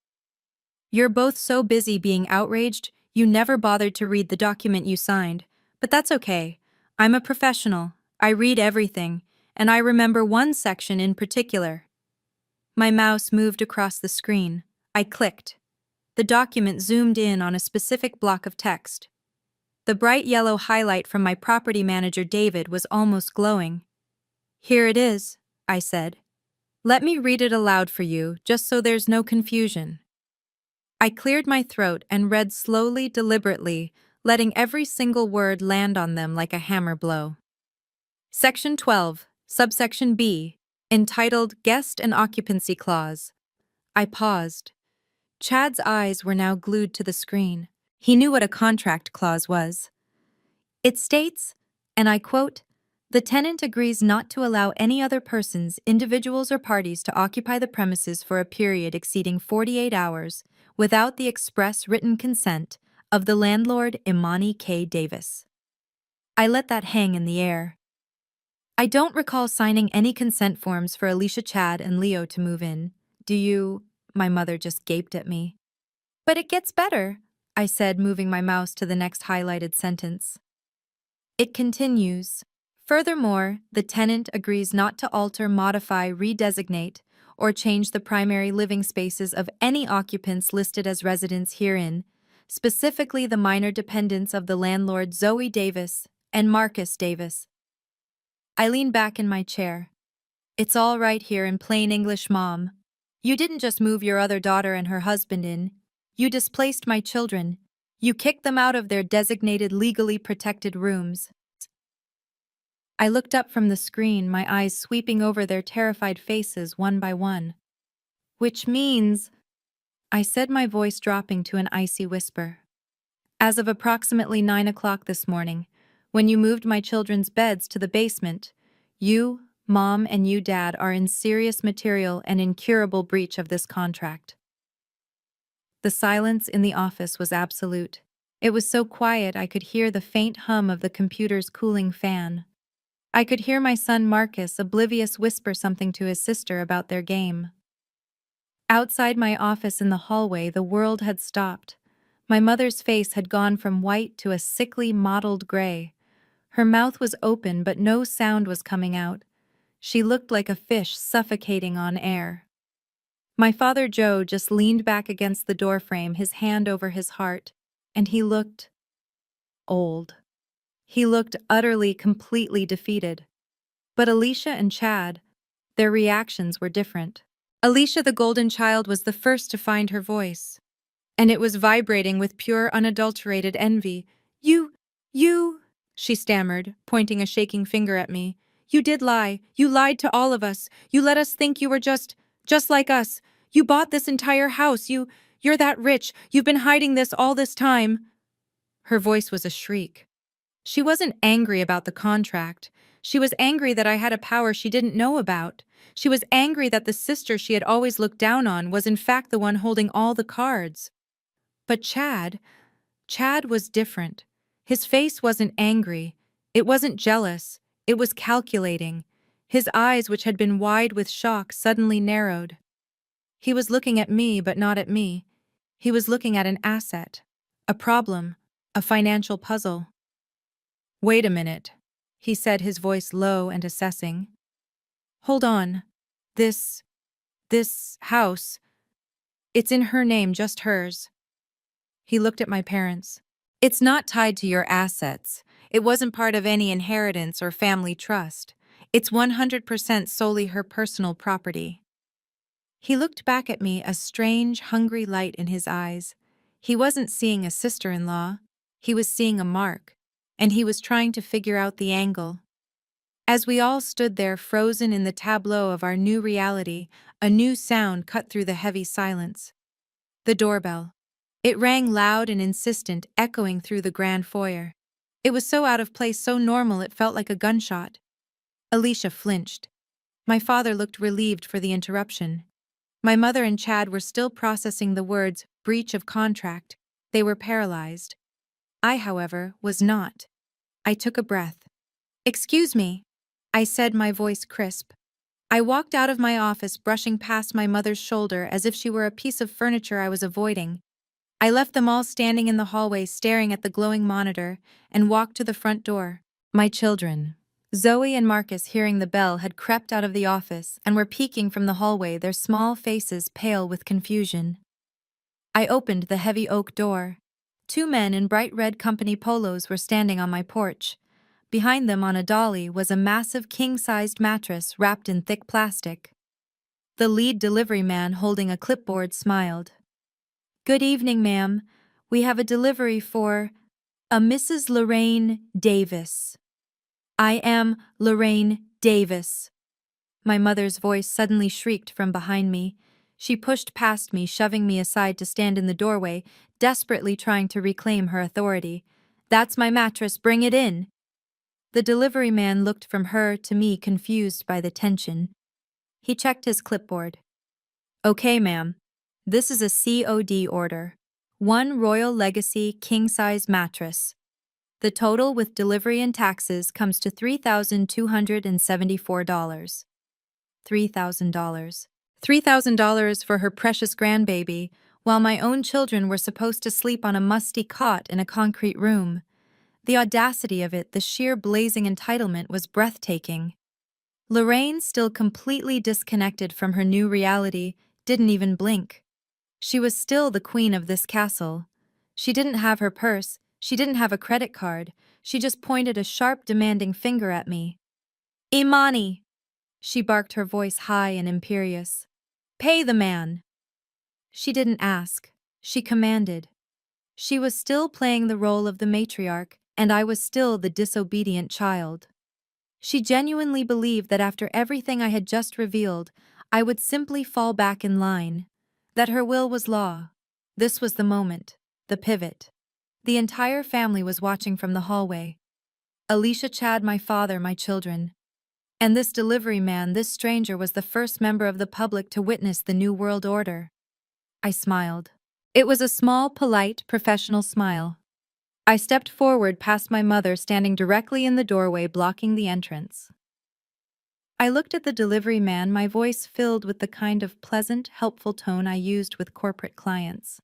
"You're both so busy being outraged, you never bothered to read the document you signed, but that's okay. I'm a professional. I read everything, and I remember one section in particular." My mouse moved across the screen. I clicked. The document zoomed in on a specific block of text. The bright yellow highlight from my property manager David was almost glowing. "Here it is," I said. "Let me read it aloud for you, just so there's no confusion." I cleared my throat and read slowly, deliberately, letting every single word land on them like a hammer blow. Section 12, subsection B, entitled Guest and Occupancy Clause. I paused. Chad's eyes were now glued to the screen. He knew what a contract clause was. It states, and I quote, "The tenant agrees not to allow any other persons, individuals or parties to occupy the premises for a period exceeding 48 hours without the express written consent of the landlord Imani K. Davis." I let that hang in the air. I don't recall signing any consent forms for Alicia, Chad, and Leo to move in. Do you? My mother just gaped at me. "But it gets better," I said, moving my mouse to the next highlighted sentence. It continues. "Furthermore, the tenant agrees not to alter, modify, redesignate, or change the primary living spaces of any occupants listed as residents herein, specifically the minor dependents of the landlord Zoe Davis and Marcus Davis." I leaned back in my chair. "It's all right here in plain English, Mom. You didn't just move your other daughter and her husband in. You displaced my children. You kicked them out of their designated legally protected rooms." I looked up from the screen, my eyes sweeping over their terrified faces one by one. "Which means," I said, my voice dropping to an icy whisper, "as of approximately 9 o'clock this morning, when you moved my children's beds to the basement, you, Mom, and you, Dad, are in serious material and incurable breach of this contract." The silence in the office was absolute. It was so quiet I could hear the faint hum of the computer's cooling fan. I could hear my son Marcus, oblivious, whisper something to his sister about their game. Outside my office in the hallway, the world had stopped. My mother's face had gone from white to a sickly mottled gray. Her mouth was open, but no sound was coming out. She looked like a fish suffocating on air. My father Joe just leaned back against the doorframe, his hand over his heart, and he looked old. He looked utterly, completely defeated. But Alicia and Chad, their reactions were different. Alicia, the golden child, was the first to find her voice, and it was vibrating with pure, unadulterated envy. You, she stammered, pointing a shaking finger at me. "You did lie. You lied to all of us. You let us think you were just like us. You bought this entire house. You're that rich. You've been hiding this all this time." Her voice was a shriek. She wasn't angry about the contract. She was angry that I had a power she didn't know about. She was angry that the sister she had always looked down on was in fact the one holding all the cards. But Chad was different. His face wasn't angry. It wasn't jealous. It was calculating. His eyes, which had been wide with shock, suddenly narrowed. He was looking at me, but not at me. He was looking at an asset, a problem, a financial puzzle. "Wait a minute," he said, his voice low and assessing. "Hold on. This house, it's in her name, just hers." He looked at my parents. "It's not tied to your assets. It wasn't part of any inheritance or family trust. It's 100% solely her personal property." He looked back at me, a strange, hungry light in his eyes. He wasn't seeing a sister-in-law. He was seeing a mark, and he was trying to figure out the angle. As we all stood there frozen in the tableau of our new reality, a new sound cut through the heavy silence. The doorbell. It rang loud and insistent, echoing through the grand foyer. It was so out of place, so normal, it felt like a gunshot. Alicia flinched. My father looked relieved for the interruption. My mother and Chad were still processing the words, breach of contract. They were paralyzed. I, however, was not. I took a breath. "Excuse me," I said, my voice crisp. I walked out of my office, brushing past my mother's shoulder as if she were a piece of furniture I was avoiding. I left them all standing in the hallway staring at the glowing monitor and walked to the front door. My children, Zoe and Marcus, hearing the bell, had crept out of the office and were peeking from the hallway, their small faces pale with confusion. I opened the heavy oak door. 2 men in bright red company polos were standing on my porch. Behind them on a dolly was a massive king-sized mattress wrapped in thick plastic. The lead delivery man, holding a clipboard, smiled. "Good evening, ma'am. We have a delivery for a Mrs. Lorraine Davis." "I am Lorraine Davis." My mother's voice suddenly shrieked from behind me. She pushed past me, shoving me aside to stand in the doorway, desperately trying to reclaim her authority. "That's my mattress, bring it in." The delivery man looked from her to me, confused by the tension. He checked his clipboard. "Okay, ma'am. This is a COD order. 1 Royal Legacy king-size mattress. The total with delivery and taxes comes to $3,274. $3,000. $3,000 for her precious grandbaby, while my own children were supposed to sleep on a musty cot in a concrete room. The audacity of it, the sheer blazing entitlement, was breathtaking. Lorraine, still completely disconnected from her new reality, didn't even blink. She was still the queen of this castle. She didn't have her purse, she didn't have a credit card, she just pointed a sharp, demanding finger at me. "Imani!" She barked, her voice high and imperious. "Pay the man!" She didn't ask, she commanded. She was still playing the role of the matriarch, and I was still the disobedient child. She genuinely believed that after everything I had just revealed, I would simply fall back in line, that her will was law. This was the moment, the pivot. The entire family was watching from the hallway. Alicia, Chad, my father, my children. And this delivery man, this stranger, was the first member of the public to witness the new world order. I smiled. It was a small, polite, professional smile. I stepped forward past my mother, standing directly in the doorway, blocking the entrance. I looked at the delivery man, my voice filled with the kind of pleasant, helpful tone I used with corporate clients.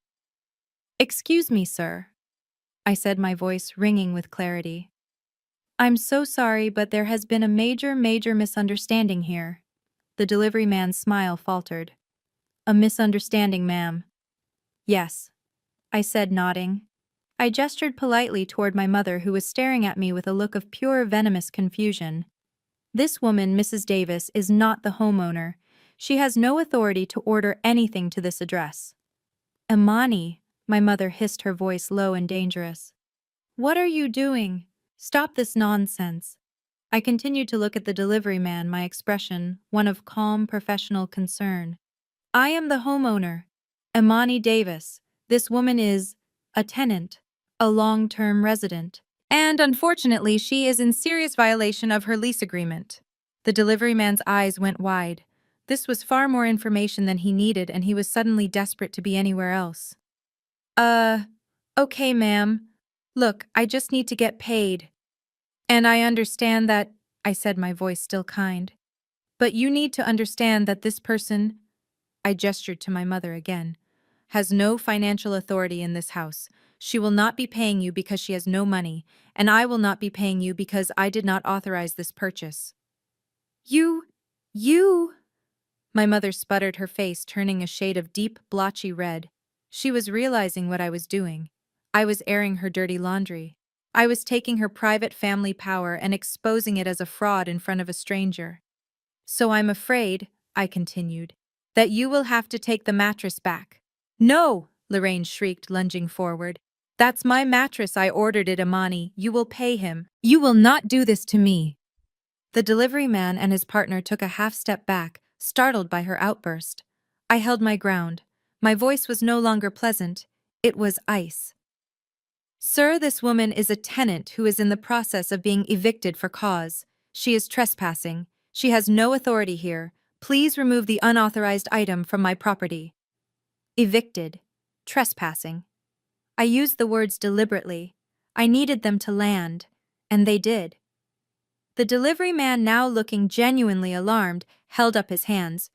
"Excuse me, sir," I said, my voice ringing with clarity. "I'm so sorry, but there has been a major misunderstanding here." The delivery man's smile faltered. "A misunderstanding, ma'am?" "Yes," I said, nodding. I gestured politely toward my mother, who was staring at me with a look of pure venomous confusion. "This woman, Mrs. Davis, is not the homeowner. She has no authority to order anything to this address." "Imani," my mother hissed, her voice low and dangerous. "What are you doing? Stop this nonsense." I continued to look at the delivery man, my expression one of calm, professional concern. "I am the homeowner, Imani Davis. This woman is a tenant, a long-term resident, and unfortunately she is in serious violation of her lease agreement." The delivery man's eyes went wide. This was far more information than he needed, and he was suddenly desperate to be anywhere else. Okay, ma'am. Look, I just need to get paid. And I understand that," I said, my voice still kind. "But you need to understand that this person," I gestured to my mother again, "has no financial authority in this house. She will not be paying you because she has no money, and I will not be paying you because I did not authorize this purchase." You... My mother sputtered, her face turning a shade of deep, blotchy red. She was realizing what I was doing. I was airing her dirty laundry. I was taking her private family power and exposing it as a fraud in front of a stranger. "So I'm afraid," I continued, "that you will have to take the mattress back." "No!" Lorraine shrieked, lunging forward. "That's my mattress. I ordered it, Imani. You will pay him. You will not do this to me." The delivery man and his partner took a half step back, startled by her outburst. I held my ground. My voice was no longer pleasant, it was ice. Sir, this woman is a tenant who is in the process of being evicted for cause. She is trespassing. She has no authority here. Please remove the unauthorized item from my property. Evicted. Trespassing. I used the words deliberately. I needed them to land, and they did. The delivery man, now looking genuinely alarmed, held up his hands.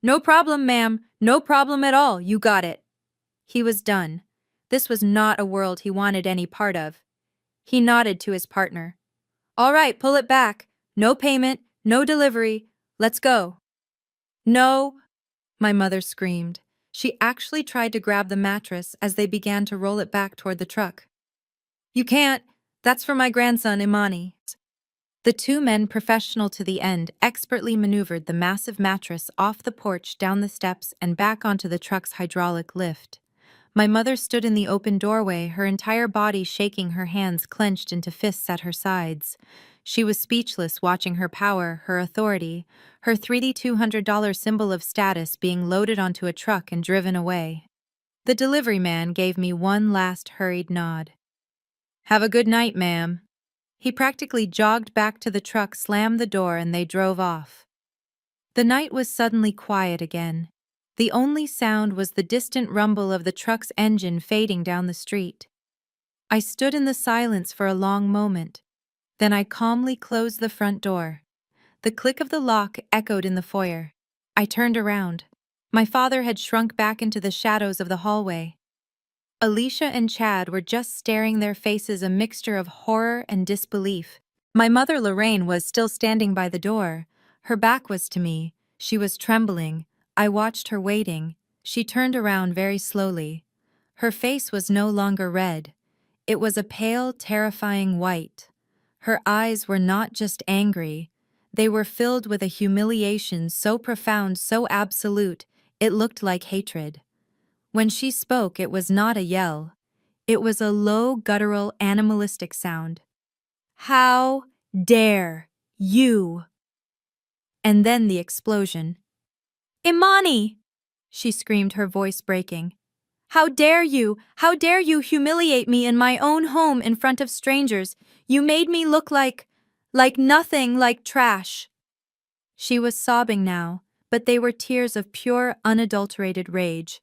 No problem, ma'am. No problem at all. You got it. He was done. This was not a world he wanted any part of. He nodded to his partner. All right, pull it back. No payment, no delivery. Let's go. No, my mother screamed. She actually tried to grab the mattress as they began to roll it back toward the truck. You can't. That's for my grandson, Imani. The two men, professional to the end, expertly maneuvered the massive mattress off the porch, down the steps, and back onto the truck's hydraulic lift. My mother stood in the open doorway, her entire body shaking, her hands clenched into fists at her sides. She was speechless, watching her power, her authority, her $3,200 $200 symbol of status being loaded onto a truck and driven away. The delivery man gave me one last hurried nod. Have a good night, ma'am. He practically jogged back to the truck, slammed the door, and they drove off. The night was suddenly quiet again. The only sound was the distant rumble of the truck's engine fading down the street. I stood in the silence for a long moment. Then I calmly closed the front door. The click of the lock echoed in the foyer. I turned around. My father had shrunk back into the shadows of the hallway. Alicia and Chad were just staring, their faces a mixture of horror and disbelief. My mother, Lorraine, was still standing by the door. Her back was to me. She was trembling. I watched her waiting. She turned around very slowly. Her face was no longer red. It was a pale, terrifying white. Her eyes were not just angry. They were filled with a humiliation so profound, so absolute, it looked like hatred. When she spoke, it was not a yell. It was a low, guttural, animalistic sound. How dare you? And then the explosion. Imani! She screamed, her voice breaking. How dare you? How dare you humiliate me in my own home in front of strangers? You made me look like nothing, like trash. She was sobbing now, but they were tears of pure, unadulterated rage.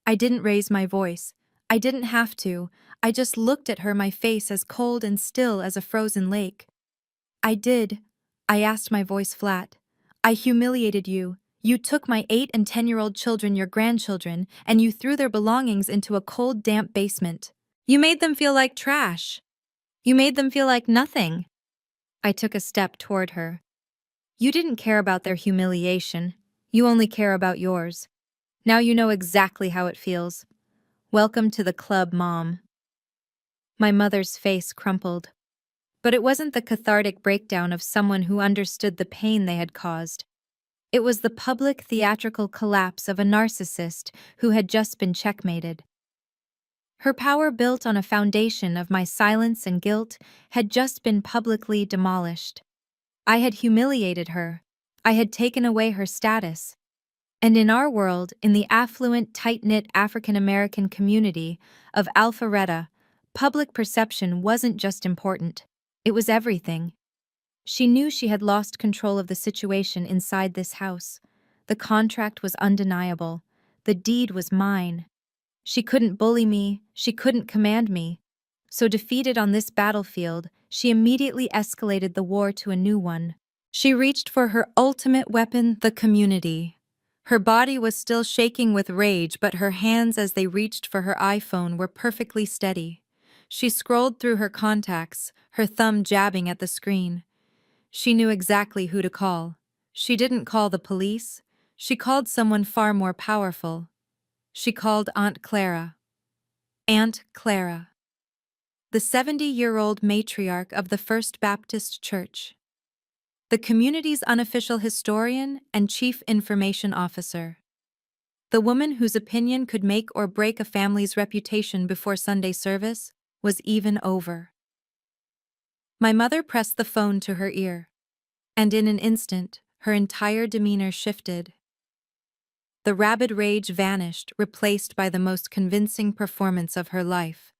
I didn't raise my voice. I didn't have to. I just looked at her, my face as cold and still as a frozen lake. I did. I asked, my voice flat. I humiliated you. You took my 8 and 10-year-old children, your grandchildren, and you threw their belongings into a cold, damp basement. You made them feel like trash. You made them feel like nothing. I took a step toward her. You didn't care about their humiliation. You only care about yours. Now you know exactly how it feels. Welcome to the club, Mom. My mother's face crumpled. But it wasn't the cathartic breakdown of someone who understood the pain they had caused. It was the public, theatrical collapse of a narcissist who had just been checkmated. Her power, built on a foundation of my silence and guilt, had just been publicly demolished. I had humiliated her. I had taken away her status. And in our world, in the affluent, tight-knit African-American community of Alpharetta, public perception wasn't just important. It was everything. She knew she had lost control of the situation inside this house. The contract was undeniable. The deed was mine. She couldn't bully me. She couldn't command me. So, defeated on this battlefield, she immediately escalated the war to a new one. She reached for her ultimate weapon, the community. Her body was still shaking with rage, but her hands, as they reached for her iPhone, were perfectly steady. She scrolled through her contacts, her thumb jabbing at the screen. She knew exactly who to call. She didn't call the police. She called someone far more powerful. She called Aunt Clara. Aunt Clara. The 70-year-old matriarch of the First Baptist Church. The community's unofficial historian and chief information officer. The woman whose opinion could make or break a family's reputation before Sunday service was even over. My mother pressed the phone to her ear. And in an instant, her entire demeanor shifted. The rabid rage vanished, replaced by the most convincing performance of her life.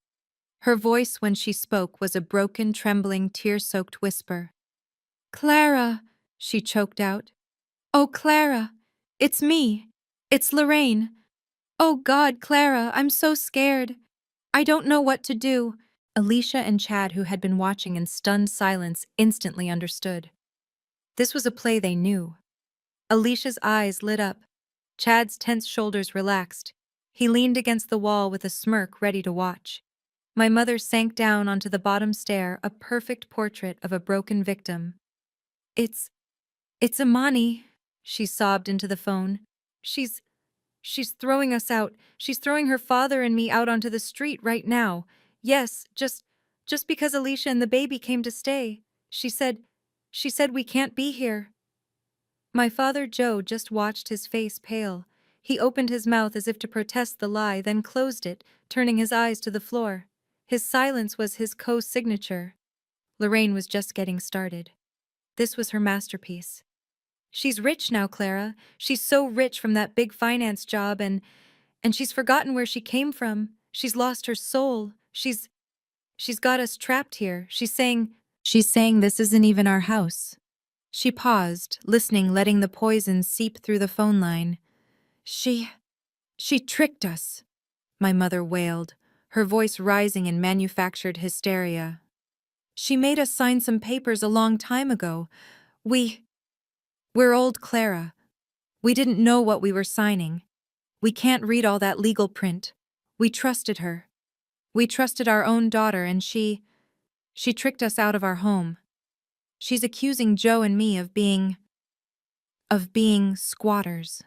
Her voice when she spoke was a broken, trembling, tear-soaked whisper. "Clara," she choked out. "Oh, Clara! It's me! It's Lorraine! Oh God, Clara, I'm so scared! I don't know what to do." Alicia and Chad, who had been watching in stunned silence, instantly understood. This was a play they knew. Alicia's eyes lit up. Chad's tense shoulders relaxed. He leaned against the wall with a smirk ready to watch. My mother sank down onto the bottom stair, a perfect portrait of a broken victim. It's Imani," she sobbed into the phone. She's throwing us out. She's throwing her father and me out onto the street right now. Yes, just because Alicia and the baby came to stay. She said we can't be here." My father Joe just watched, his face pale. He opened his mouth as if to protest the lie, then closed it, turning his eyes to the floor. His silence was his co-signature. Lorraine was just getting started. This was her masterpiece. "She's rich now, Clara. She's so rich from that big finance job, and she's forgotten where she came from. She's lost her soul. She's got us trapped here. She's saying this isn't even our house." She paused, listening, letting the poison seep through the phone line. She tricked us," my mother wailed, her voice rising in manufactured hysteria. "She made us sign some papers a long time ago. We're old, Clara. We didn't know what we were signing. We can't read all that legal print. We trusted her. We trusted our own daughter, and she tricked us out of our home. She's accusing Joe and me of being squatters."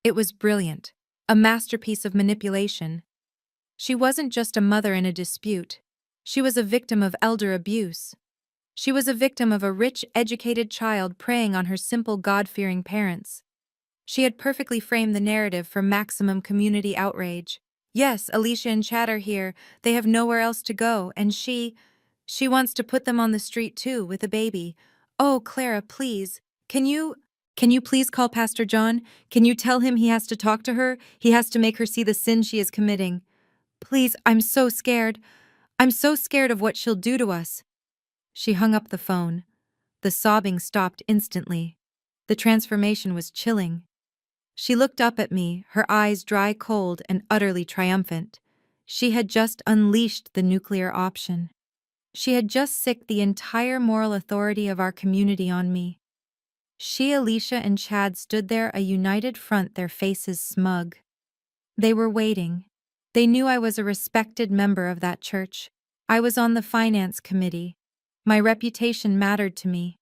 It was brilliant, a masterpiece of manipulation. She wasn't just a mother in a dispute. She was a victim of elder abuse. She was a victim of a rich, educated child preying on her simple, God-fearing parents. She had perfectly framed the narrative for maximum community outrage. Yes, Alicia and Chad are here. They have nowhere else to go, and she wants to put them on the street too, with a baby. Oh, Clara, please. Can you please call Pastor John? Can you tell him he has to talk to her? He has to make her see the sin she is committing. Please, I'm so scared. I'm so scared of what she'll do to us." She hung up the phone. The sobbing stopped instantly. The transformation was chilling. She looked up at me, her eyes dry cold and utterly triumphant. She had just unleashed the nuclear option. She had just sicked the entire moral authority of our community on me. She, Alicia, and Chad stood there, a united front, their faces smug. They were waiting. They knew I was a respected member of that church. I was on the finance committee. My reputation mattered to me.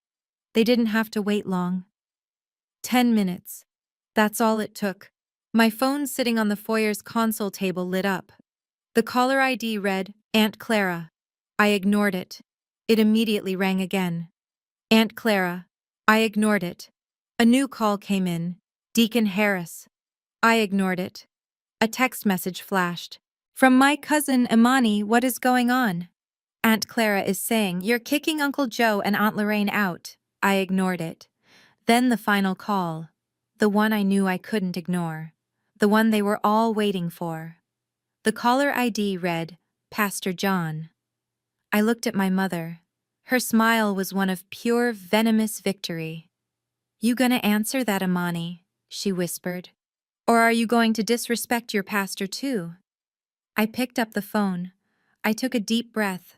They didn't have to wait long. 10 minutes. That's all it took. My phone sitting on the foyer's console table lit up. The caller ID read, "Aunt Clara." I ignored it. It immediately rang again. "Aunt Clara." I ignored it. A new call came in. "Deacon Harris." I ignored it. A text message flashed. "From my cousin Imani, what is going on?" "Aunt Clara is saying you're kicking Uncle Joe and Aunt Lorraine out." I ignored it. Then the final call. The one I knew I couldn't ignore. The one they were all waiting for. The caller ID read, "Pastor John." I looked at my mother. Her smile was one of pure, venomous victory. "You gonna answer that, Imani?" she whispered. "Or are you going to disrespect your pastor too?" I picked up the phone. I took a deep breath,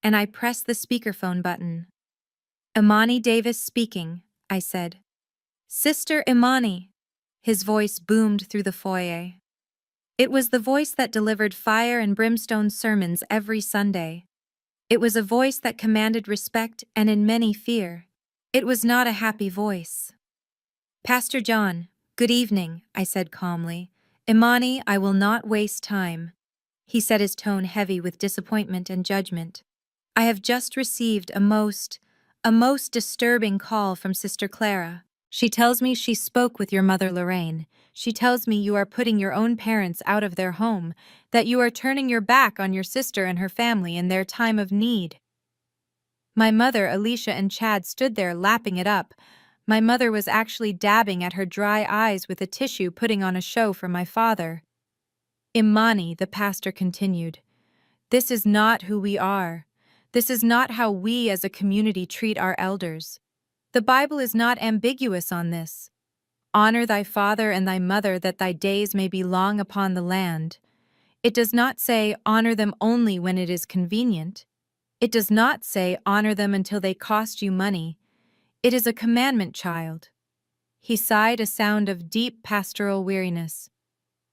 and I pressed the speakerphone button. "Imani Davis speaking," I said. "Sister Imani." His voice boomed through the foyer. It was the voice that delivered fire and brimstone sermons every Sunday. It was a voice that commanded respect and in many fear. It was not a happy voice. "Pastor John, good evening," I said calmly. "Imani, I will not waste time." He said, his tone heavy with disappointment and judgment. "I have just received a most disturbing call from Sister Clara. She tells me she spoke with your mother Lorraine. She tells me you are putting your own parents out of their home, that you are turning your back on your sister and her family in their time of need." My mother, Alicia, and Chad stood there lapping it up. My mother was actually dabbing at her dry eyes with a tissue, putting on a show for my father. Imani, the pastor continued, this is not who we are. This is not how we as a community treat our elders. The Bible is not ambiguous on this. Honor thy father and thy mother, that thy days may be long upon the land. It does not say honor them only when it is convenient. It does not say honor them until they cost you money. It is a commandment, child. He sighed, a sound of deep pastoral weariness.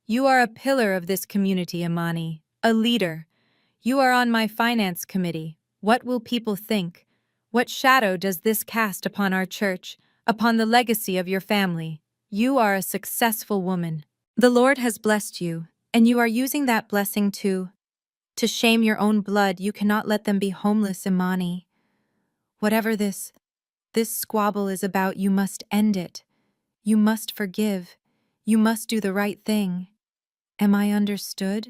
You are a pillar of this community, Imani, a leader. You are on my finance committee. What will people think? What shadow does this cast upon our church, upon the legacy of your family? You are a successful woman. The Lord has blessed you, and you are using that blessing to shame your own blood. You cannot let them be homeless, Imani. Whatever this squabble is about, you must end it. You must forgive. You must do the right thing. Am I understood?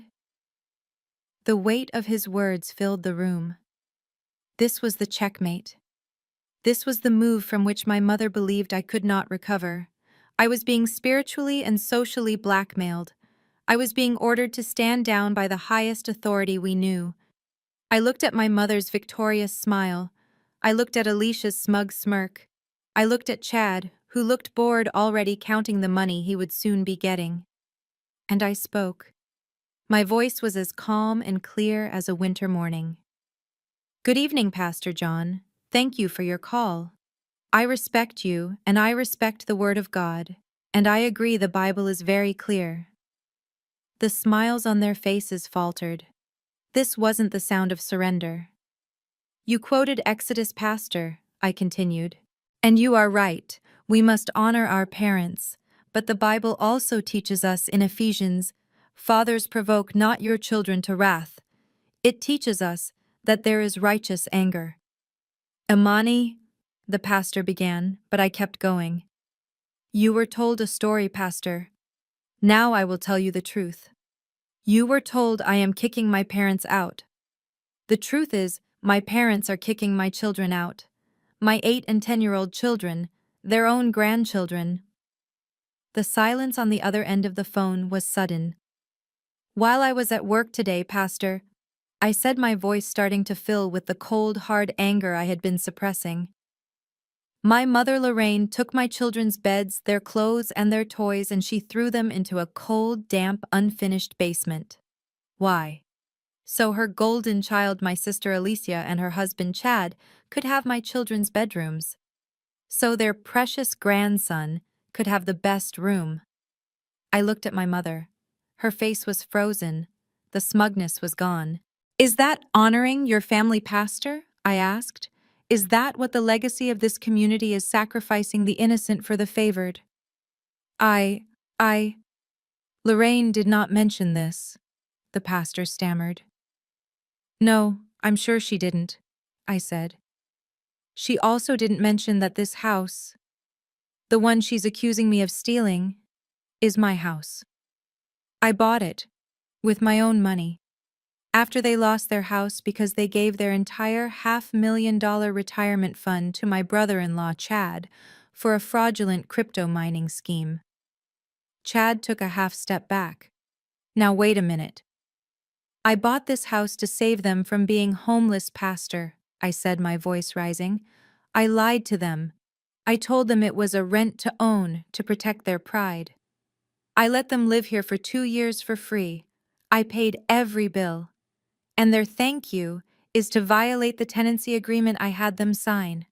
The weight of his words filled the room. This was the checkmate. This was the move from which my mother believed I could not recover. I was being spiritually and socially blackmailed. I was being ordered to stand down by the highest authority we knew. I looked at my mother's victorious smile. I looked at Alicia's smug smirk. I looked at Chad, who looked bored, already counting the money he would soon be getting. And I spoke. My voice was as calm and clear as a winter morning. Good evening, Pastor John. Thank you for your call. I respect you, and I respect the Word of God, and I agree the Bible is very clear. The smiles on their faces faltered. This wasn't the sound of surrender. You quoted Exodus, Pastor, I continued. And you are right. We must honor our parents. But the Bible also teaches us in Ephesians, fathers, provoke not your children to wrath. It teaches us that there is righteous anger. Imani, the pastor began, but I kept going. You were told a story, Pastor. Now I will tell you the truth. You were told I am kicking my parents out. The truth is, my parents are kicking my children out. My 8 and 10-year-old children, their own grandchildren. The silence on the other end of the phone was sudden. While I was at work today, Pastor, I said, my voice starting to fill with the cold, hard anger I had been suppressing. My mother Lorraine took my children's beds, their clothes, and their toys, and she threw them into a cold, damp, unfinished basement. Why? So her golden child, my sister Alicia, and her husband Chad, could have my children's bedrooms. So their precious grandson could have the best room. I looked at my mother. Her face was frozen. The smugness was gone. Is that honoring your family, Pastor? I asked. Is that what the legacy of this community is, sacrificing the innocent for the favored? Lorraine did not mention this, the pastor stammered. No, I'm sure she didn't, I said. She also didn't mention that this house, the one she's accusing me of stealing, is my house. I bought it, with my own money, after they lost their house because they gave their entire $500,000 retirement fund to my brother-in-law, Chad, for a fraudulent crypto mining scheme. Chad took a half step back. Now wait a minute. I bought this house to save them from being homeless, Pastor, I said, my voice rising. I lied to them. I told them it was a rent to own to protect their pride. I let them live here for 2 years for free. I paid every bill. And their thank you is to violate the tenancy agreement I had them sign.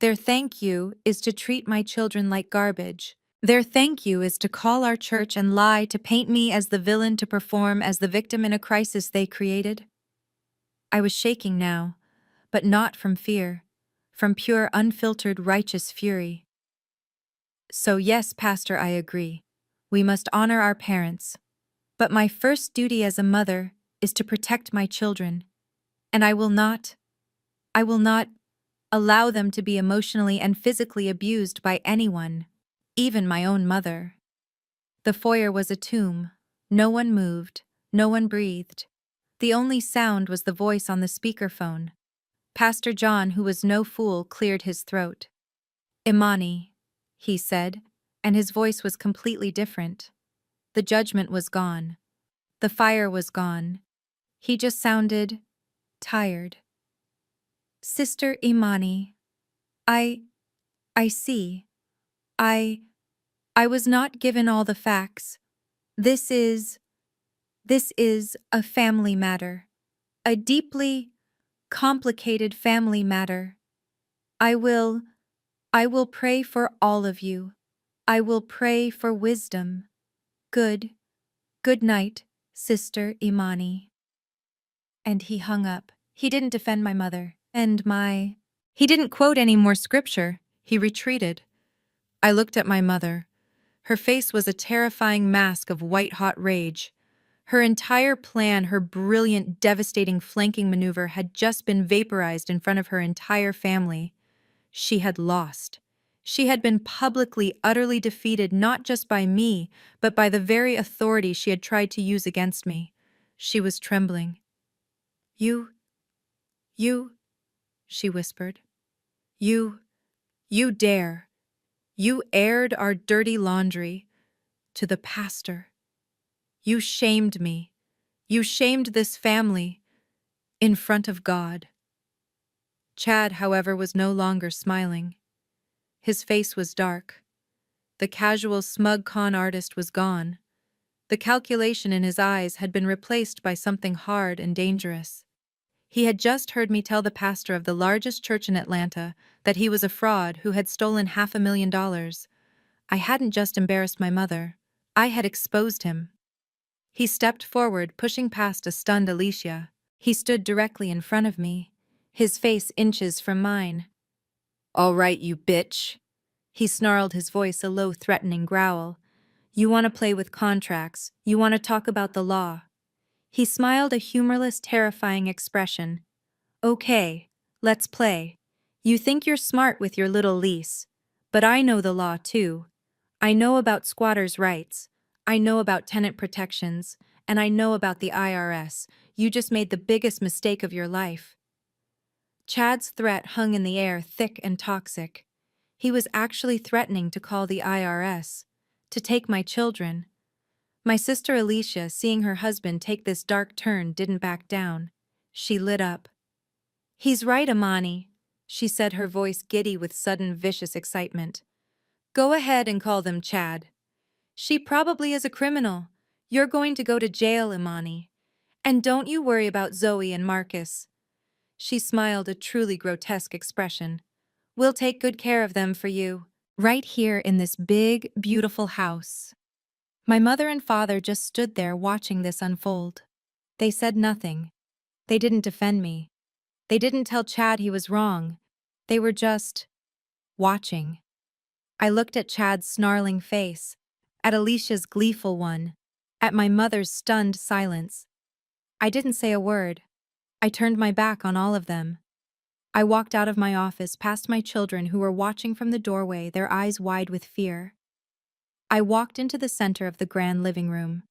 Their thank you is to treat my children like garbage. Their thank you is to call our church and lie, to paint me as the villain, to perform as the victim in a crisis they created. I was shaking now, but not from fear, from pure, unfiltered, righteous fury. So yes, Pastor, I agree. We must honor our parents. But my first duty as a mother is to protect my children. And I will not allow them to be emotionally and physically abused by anyone, even my own mother. The foyer was a tomb. No one moved, no one breathed. The only sound was the voice on the speakerphone. Pastor John, who was no fool, cleared his throat. Imani, he said, and his voice was completely different. The judgment was gone. The fire was gone. He just sounded tired. Sister Imani, I see. I was not given all the facts. This is a family matter. A deeply complicated family matter. I will pray for all of you. I will pray for wisdom. Good night, Sister Imani. And he hung up. He didn't defend my mother. He didn't quote any more scripture. He retreated. I looked at my mother. Her face was a terrifying mask of white-hot rage. Her entire plan, her brilliant, devastating flanking maneuver had just been vaporized in front of her entire family. She had lost. She had been publicly, utterly defeated not just by me, but by the very authority she had tried to use against me. She was trembling. You, she whispered. You dare. You aired our dirty laundry to the pastor. You shamed me. You shamed this family in front of God. Chad, however, was no longer smiling. His face was dark. The casual, smug con artist was gone. The calculation in his eyes had been replaced by something hard and dangerous. He had just heard me tell the pastor of the largest church in Atlanta that he was a fraud who had stolen $500,000. I hadn't just embarrassed my mother. I had exposed him. He stepped forward, pushing past a stunned Alicia. He stood directly in front of me, his face inches from mine. "All right, you bitch," he snarled, his voice a low, threatening growl. "You want to play with contracts. You want to talk about the law." He smiled, a humorless, terrifying expression. "Okay, let's play. You think you're smart with your little lease. But I know the law, too. I know about squatters' rights. I know about tenant protections. And I know about the IRS. You just made the biggest mistake of your life." Chad's threat hung in the air, thick and toxic. He was actually threatening to call the IRS, to take my children. My sister Alicia, seeing her husband take this dark turn, didn't back down. She lit up. "He's right, Imani," she said, her voice giddy with sudden, vicious excitement. "Go ahead and call them Chad. She probably is a criminal. You're going to go to jail, Imani. And don't you worry about Zoe and Marcus." She smiled, a truly grotesque expression. "We'll take good care of them for you, right here in this big, beautiful house." My mother and father just stood there watching this unfold. They said nothing. They didn't defend me. They didn't tell Chad he was wrong. They were just watching. I looked at Chad's snarling face, at Alicia's gleeful one, at my mother's stunned silence. I didn't say a word. I turned my back on all of them. I walked out of my office, past my children who were watching from the doorway, their eyes wide with fear. I walked into the center of the grand living room.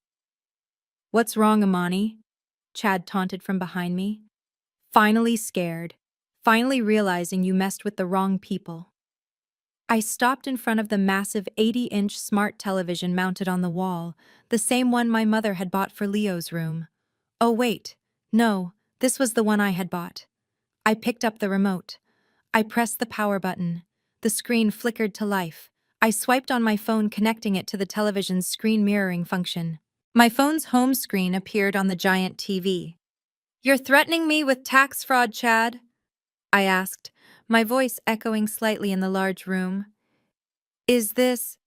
"What's wrong, Imani?" Chad taunted from behind me. "Finally scared. Finally realizing you messed with the wrong people." I stopped in front of the massive 80-inch smart television mounted on the wall, the same one my mother had bought for Leo's room. Oh wait, no, this was the one I had bought. I picked up the remote. I pressed the power button. The screen flickered to life. I swiped on my phone, connecting it to the television's screen mirroring function. My phone's home screen appeared on the giant TV. "You're threatening me with tax fraud, Chad?" I asked, my voice echoing slightly in the large room. Is this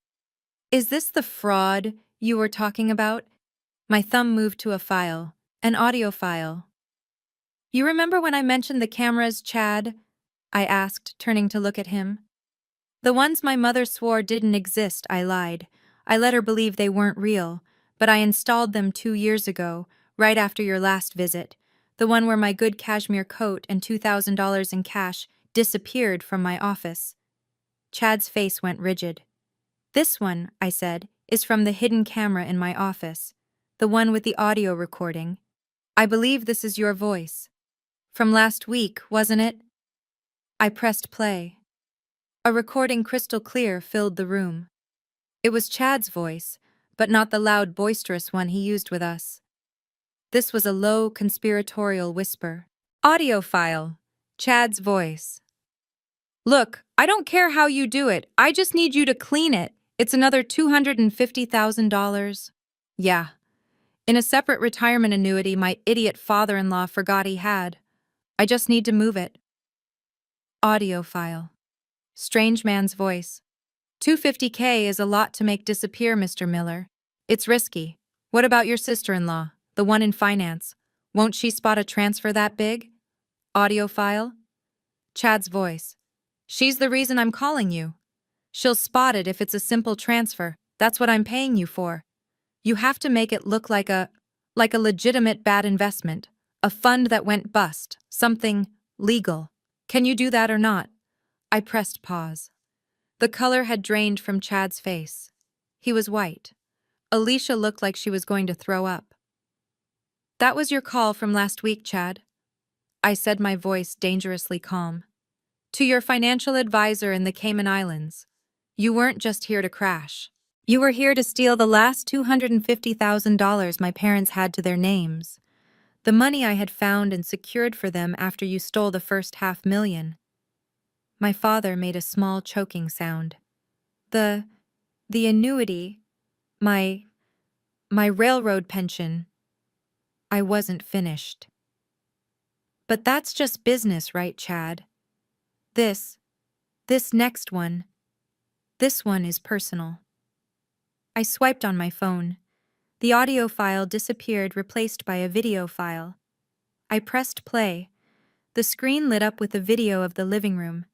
the fraud you were talking about?" My thumb moved to a file, an audio file. "You remember when I mentioned the cameras, Chad?" I asked, turning to look at him. "The ones my mother swore didn't exist," I lied. "I let her believe they weren't real, but I installed them 2 years ago, right after your last visit. The one where my good cashmere coat and $2,000 in cash disappeared from my office." Chad's face went rigid. "This one," I said, "is from the hidden camera in my office. The one with the audio recording. I believe this is your voice. From last week, wasn't it?" I pressed play. A recording crystal clear filled the room. It was Chad's voice, but not the loud, boisterous one he used with us. This was a low, conspiratorial whisper. Audio file. Chad's voice. Look, I don't care how you do it, I just need you to clean it. It's another $250,000. Yeah. In a separate retirement annuity my idiot father-in-law forgot he had. I just need to move it. Audio file. Strange man's voice. $250K is a lot to make disappear, Mr. Miller. It's risky. What about your sister-in-law, the one in finance? Won't she spot a transfer that big? Audio file. Chad's voice. She's the reason I'm calling you. She'll spot it if it's a simple transfer. That's what I'm paying you for. You have to make it look like a legitimate bad investment, a fund that went bust, something legal. Can you do that or not? I pressed pause. The color had drained from Chad's face. He was white. Alicia looked like she was going to throw up. That was your call from last week, Chad. I said, my voice dangerously calm. To your financial advisor in the Cayman Islands. You weren't just here to crash. You were here to steal the last $250,000 my parents had to their names. The money I had found and secured for them after you stole the first $500,000. My father made a small choking sound. The annuity, my railroad pension. I wasn't finished. But that's just business, right, Chad? This next one, this one is personal. I swiped on my phone. The audio file disappeared, replaced by a video file. I pressed play. The screen lit up with a video of the living room.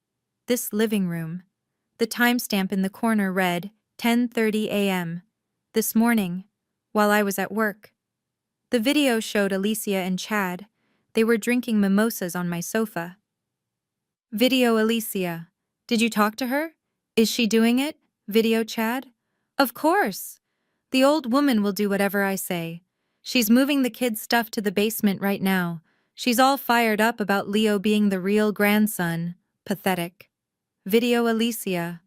This living room. The timestamp in the corner read 10:30 a.m. This morning, while I was at work. The video showed Alicia and Chad. They were drinking mimosas on my sofa. Video Alicia. Did you talk to her? Is she doing it? Video Chad. Of course. The old woman will do whatever I say. She's moving the kids' stuff to the basement right now. She's all fired up about Leo being the real grandson. Pathetic. Video Alicia.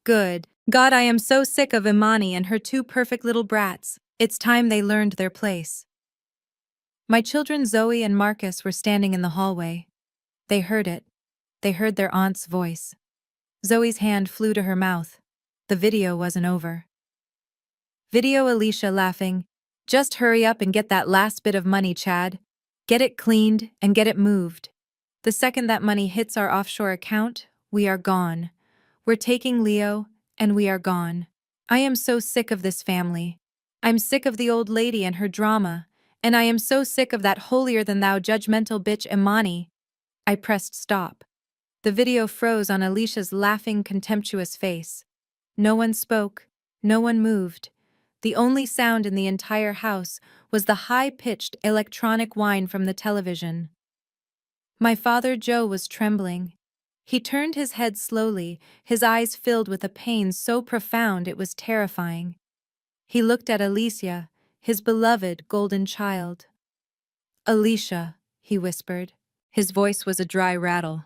Good. God, I am so sick of Imani and her two perfect little brats. It's time they learned their place. My children Zoe and Marcus were standing in the hallway. They heard it. They heard their aunt's voice. Zoe's hand flew to her mouth. The video wasn't over. Video Alicia laughing. Just hurry up and get that last bit of money, Chad. Get it cleaned and get it moved. The second that money hits our offshore account, we are gone. We're taking Leo, and we are gone. I am so sick of this family. I'm sick of the old lady and her drama, and I am so sick of that holier-than-thou judgmental bitch Imani. I pressed stop. The video froze on Alicia's laughing, contemptuous face. No one spoke. No one moved. The only sound in the entire house was the high-pitched electronic whine from the television. My father Joe was trembling. He turned his head slowly, his eyes filled with a pain so profound it was terrifying. He looked at Alicia, his beloved golden child. Alicia, he whispered. His voice was a dry rattle.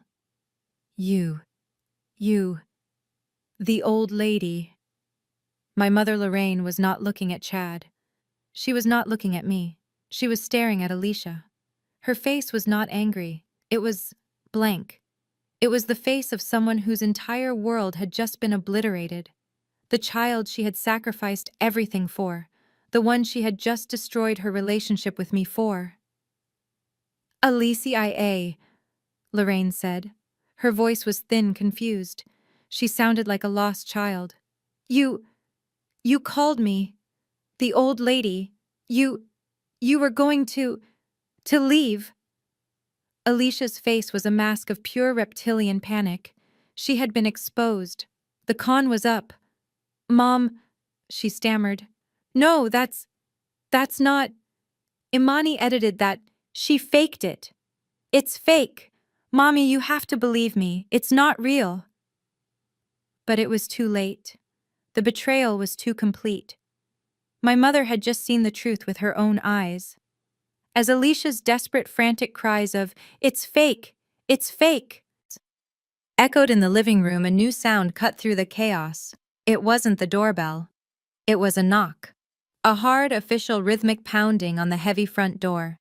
You, the old lady. My mother Lorraine was not looking at Chad. She was not looking at me. She was staring at Alicia. Her face was not angry. It was blank. It was the face of someone whose entire world had just been obliterated. The child she had sacrificed everything for. The one she had just destroyed her relationship with me for. Alicia, Lorraine said. Her voice was thin, confused. She sounded like a lost child. You called me. The old lady. You were going to leave. Alicia's face was a mask of pure reptilian panic. She had been exposed. The con was up. Mom, she stammered. No, that's not. Imani edited that. She faked it. It's fake. Mommy, you have to believe me. It's not real. But it was too late. The betrayal was too complete. My mother had just seen the truth with her own eyes. As Alicia's desperate, frantic cries of, "It's fake! It's fake!" Echoed in the living room, a new sound cut through the chaos. It wasn't the doorbell. It was a knock. A hard, official rhythmic pounding on the heavy front door.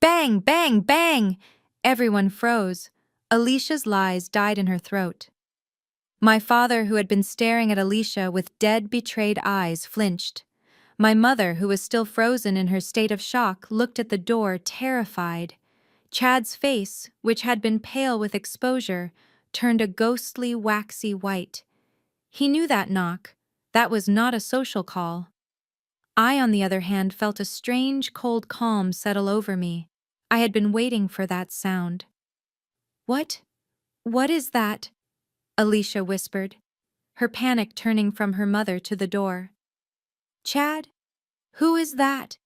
Bang, bang, bang! Everyone froze. Alicia's lies died in her throat. My father, who had been staring at Alicia with dead, betrayed eyes, flinched. My mother, who was still frozen in her state of shock, looked at the door, terrified. Chad's face, which had been pale with exposure, turned a ghostly, waxy white. He knew that knock. That was not a social call. I, on the other hand, felt a strange, cold calm settle over me. I had been waiting for that sound. What? What is that? Alicia whispered, her panic turning from her mother to the door. Chad? Who is that?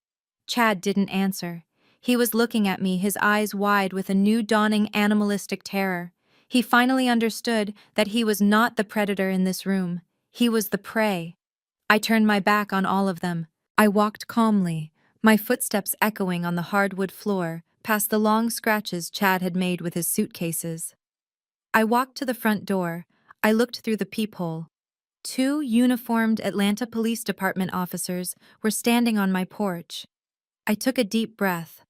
Chad didn't answer. He was looking at me, his eyes wide with a new dawning animalistic terror. He finally understood that he was not the predator in this room. He was the prey. I turned my back on all of them. I walked calmly, my footsteps echoing on the hardwood floor, past the long scratches Chad had made with his suitcases. I walked to the front door. I looked through the peephole. 2 uniformed Atlanta Police Department officers were standing on my porch. I took a deep breath.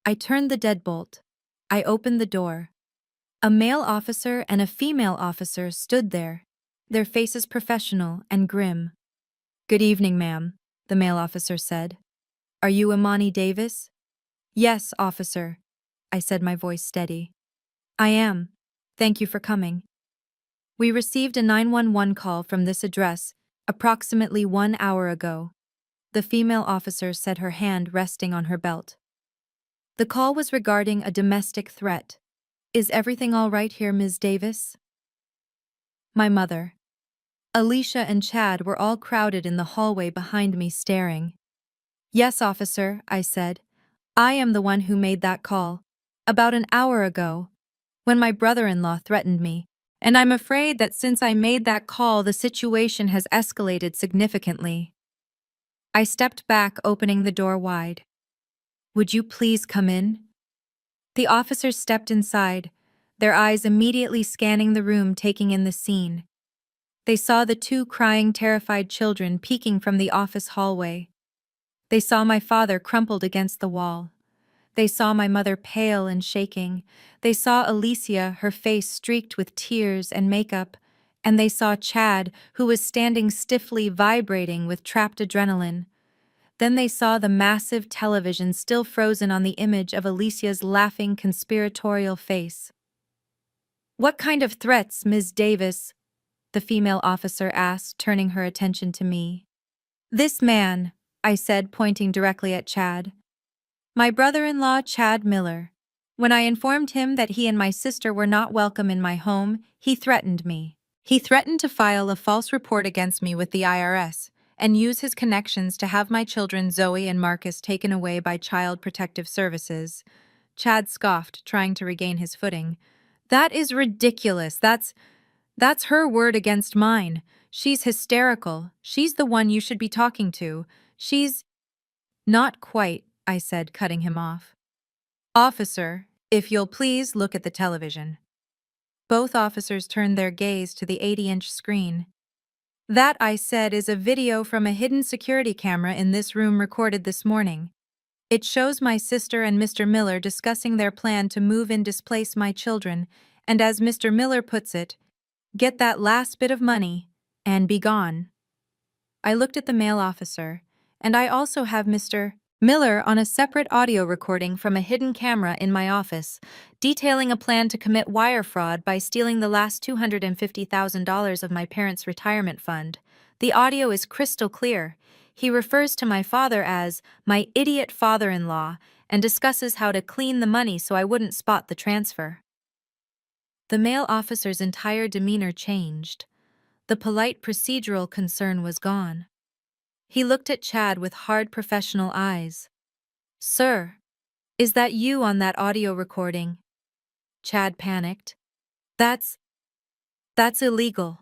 I turned the deadbolt. I opened the door. A male officer and a female officer stood there, their faces professional and grim. Good evening, ma'am, the male officer said. Are you Imani Davis? Yes, officer, I said, my voice steady. I am. Thank you for coming. We received a 911 call from this address approximately 1 hour ago. The female officer said, her hand resting on her belt. The call was regarding a domestic threat. Is everything all right here, Ms. Davis? My mother. Alicia and Chad were all crowded in the hallway behind me, staring. Yes, officer, I said. I am the one who made that call. About an hour ago, when my brother-in-law threatened me. And I'm afraid that since I made that call, the situation has escalated significantly. I stepped back, opening the door wide. Would you please come in? The officers stepped inside, their eyes immediately scanning the room, taking in the scene. They saw the 2 crying, terrified children peeking from the office hallway. They saw my father crumpled against the wall. They saw my mother pale and shaking. They saw Alicia, her face streaked with tears and makeup. And they saw Chad, who was standing stiffly, vibrating with trapped adrenaline. Then they saw the massive television still frozen on the image of Alicia's laughing, conspiratorial face. What kind of threats, Ms. Davis? The female officer asked, turning her attention to me. This man, I said, pointing directly at Chad. My brother-in-law, Chad Miller. When I informed him that he and my sister were not welcome in my home, he threatened me. He threatened to file a false report against me with the IRS and use his connections to have my children Zoe and Marcus taken away by Child Protective Services. Chad scoffed, trying to regain his footing. That is ridiculous. That's her word against mine. She's hysterical. She's the one you should be talking to. She's... Not quite, I said, cutting him off. Officer, if you'll please look at the television. Both officers turned their gaze to the 80-inch screen. That, I said, is a video from a hidden security camera in this room recorded this morning. It shows my sister and Mr. Miller discussing their plan to move and displace my children, and as Mr. Miller puts it, get that last bit of money and be gone. I looked at the male officer, and I also have Mr. Miller on a separate audio recording from a hidden camera in my office, detailing a plan to commit wire fraud by stealing the last $250,000 of my parents' retirement fund. The audio is crystal clear. He refers to my father as my idiot father-in-law and discusses how to clean the money so I wouldn't spot the transfer. The male officer's entire demeanor changed. The polite procedural concern was gone. He looked at Chad with hard professional eyes. Sir, is that you on that audio recording? Chad panicked. That's illegal.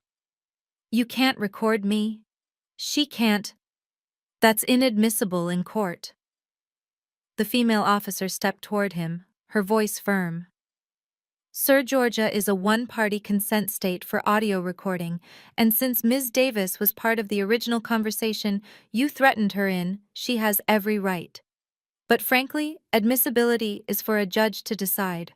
You can't record me. She can't. That's inadmissible in court. The female officer stepped toward him, her voice firm. Sir Georgia is a one-party consent state for audio recording, and since Ms. Davis was part of the original conversation you threatened her in, she has every right. But frankly, admissibility is for a judge to decide.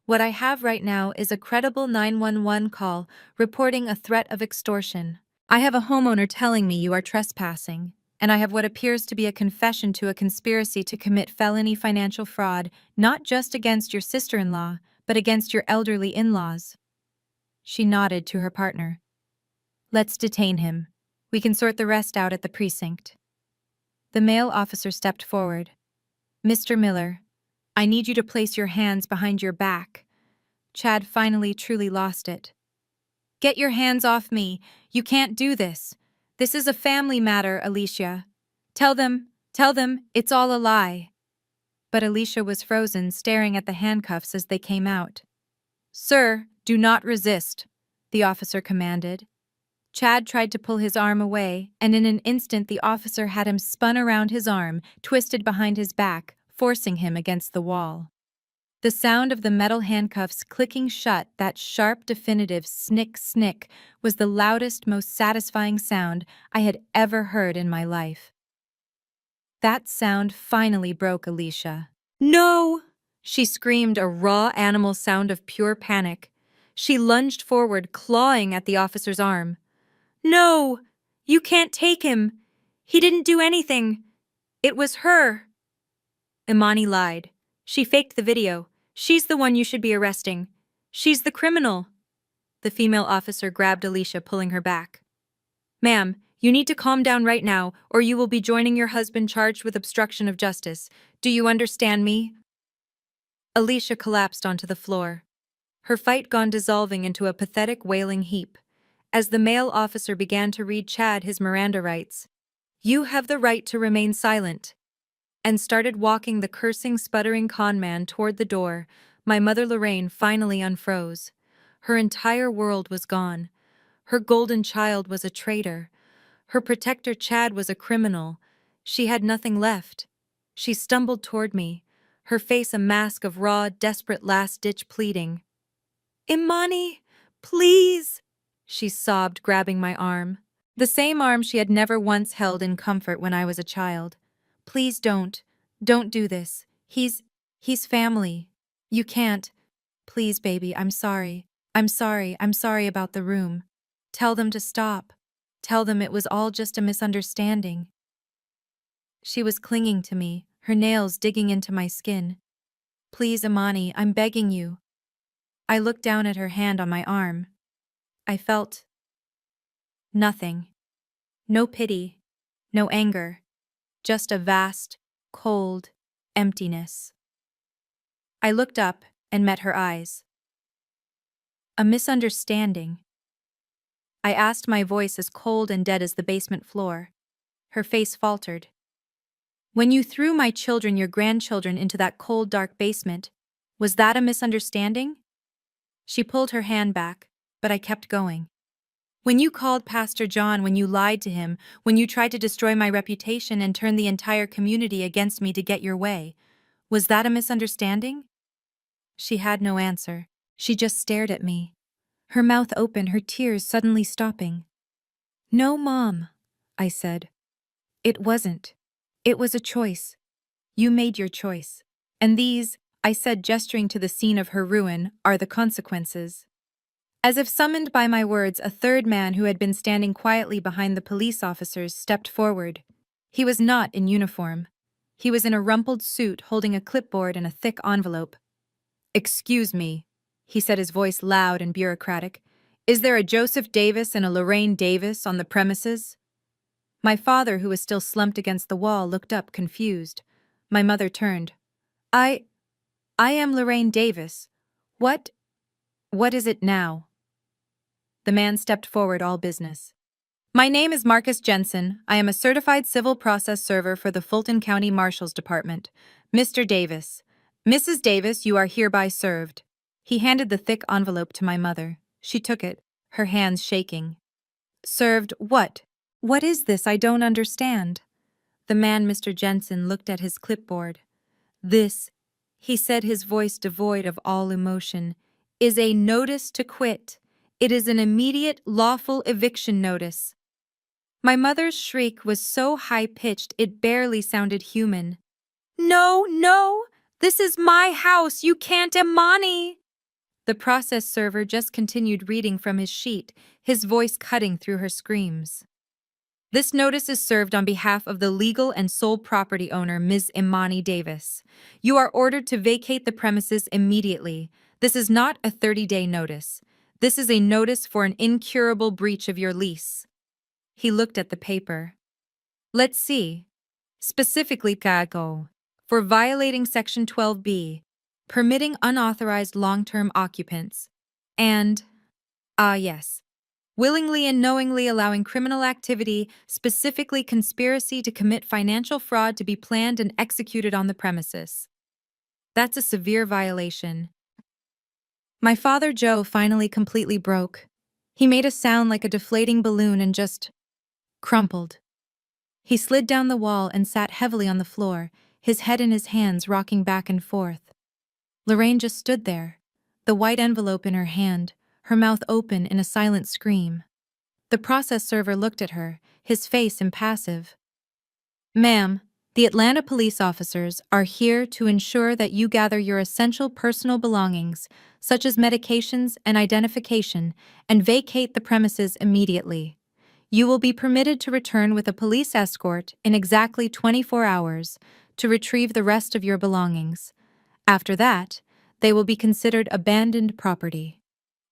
What I have right now is a credible 911 call reporting a threat of extortion. I have a homeowner telling me you are trespassing, and I have what appears to be a confession to a conspiracy to commit felony financial fraud, not just against your sister-in-law, but against your elderly in-laws. She nodded to her partner. Let's detain him. We can sort the rest out at the precinct. The male officer stepped forward. Mr. Miller, I need you to place your hands behind your back. Chad finally truly lost it. Get your hands off me. You can't do this. This is a family matter, Alicia. Tell them, it's all a lie. But Alicia was frozen, staring at the handcuffs as they came out. Sir, do not resist, the officer commanded. Chad tried to pull his arm away, and in an instant the officer had him spun around his arm, twisted behind his back, forcing him against the wall. The sound of the metal handcuffs clicking shut, that sharp, definitive snick-snick, was the loudest, most satisfying sound I had ever heard in my life. That sound finally broke Alicia. No! She screamed, a raw animal sound of pure panic. She lunged forward, clawing at the officer's arm. No! You can't take him! He didn't do anything! It was her! Imani lied. She faked the video. She's the one you should be arresting. She's the criminal. The female officer grabbed Alicia, pulling her back. Ma'am, you need to calm down right now, or you will be joining your husband charged with obstruction of justice. Do you understand me? Alicia collapsed onto the floor. Her fight gone dissolving into a pathetic wailing heap. As the male officer began to read Chad his Miranda rights, "You have the right to remain silent," and started walking the cursing, sputtering con man toward the door, my mother Lorraine finally unfroze. Her entire world was gone. Her golden child was a traitor. Her protector Chad was a criminal. She had nothing left. She stumbled toward me, her face a mask of raw, desperate last-ditch pleading. Imani, please, she sobbed, grabbing my arm. The same arm she had never once held in comfort when I was a child. Please don't do this. He's family. You can't. Please, baby, I'm sorry. I'm sorry about the room. Tell them to stop. Tell them it was all just a misunderstanding. She was clinging to me, her nails digging into my skin. Please, Imani, I'm begging you. I looked down at her hand on my arm. I felt nothing. No pity, no anger, just a vast, cold emptiness. I looked up and met her eyes. A misunderstanding. I asked, my voice as cold and dead as the basement floor. Her face faltered. When you threw my children, your grandchildren, into that cold, dark basement, was that a misunderstanding? She pulled her hand back, but I kept going. When you called Pastor John, when you lied to him, when you tried to destroy my reputation and turn the entire community against me to get your way, was that a misunderstanding? She had no answer. She just stared at me. Her mouth open, her tears suddenly stopping. No, Mom, I said. It wasn't. It was a choice. You made your choice. And these, I said, gesturing to the scene of her ruin, are the consequences. As if summoned by my words, a third man who had been standing quietly behind the police officers stepped forward. He was not in uniform. He was in a rumpled suit, holding a clipboard and a thick envelope. Excuse me, he said, his voice loud and bureaucratic. Is there a Joseph Davis and a Lorraine Davis on the premises? My father, who was still slumped against the wall, looked up, confused. My mother turned. I am Lorraine Davis. What is it now? The man stepped forward, all business. My name is Marcus Jensen. I am a certified civil process server for the Fulton County Marshal's Department. Mr. Davis. Mrs. Davis, you are hereby served. He handed the thick envelope to my mother. She took it, her hands shaking. Served what? What is this? I don't understand. The man, Mr. Jensen, looked at his clipboard. This, he said, his voice devoid of all emotion, is a notice to quit. It is an immediate lawful eviction notice. My mother's shriek was so high-pitched it barely sounded human. No, no! This is my house! You can't, Imani! The process server just continued reading from his sheet, his voice cutting through her screams. This notice is served on behalf of the legal and sole property owner, Ms. Imani Davis. You are ordered to vacate the premises immediately. This is not a 30-day notice. This is a notice for an incurable breach of your lease. He looked at the paper. Let's see. Specifically, Gago, for violating Section 12B, permitting unauthorized long-term occupants, and, yes, willingly and knowingly allowing criminal activity, specifically conspiracy to commit financial fraud, to be planned and executed on the premises. That's a severe violation. My father Joe finally completely broke. He made a sound like a deflating balloon and just crumpled. He slid down the wall and sat heavily on the floor, his head in his hands rocking back and forth. Lorraine just stood there, the white envelope in her hand, her mouth open in a silent scream. The process server looked at her, his face impassive. Ma'am, the Atlanta police officers are here to ensure that you gather your essential personal belongings, such as medications and identification, and vacate the premises immediately. You will be permitted to return with a police escort in exactly 24 hours to retrieve the rest of your belongings. After that, they will be considered abandoned property.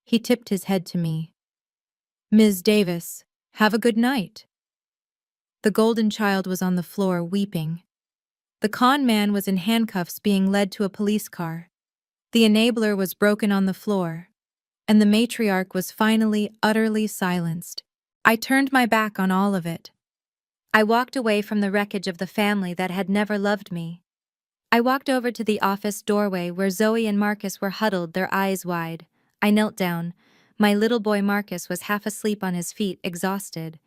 He tipped his head to me. Ms. Davis, have a good night. The golden child was on the floor, weeping. The con man was in handcuffs being led to a police car. The enabler was broken on the floor. And the matriarch was finally utterly silenced. I turned my back on all of it. I walked away from the wreckage of the family that had never loved me. I walked over to the office doorway where Zoe and Marcus were huddled, their eyes wide. I knelt down. My little boy Marcus was half asleep on his feet, exhausted.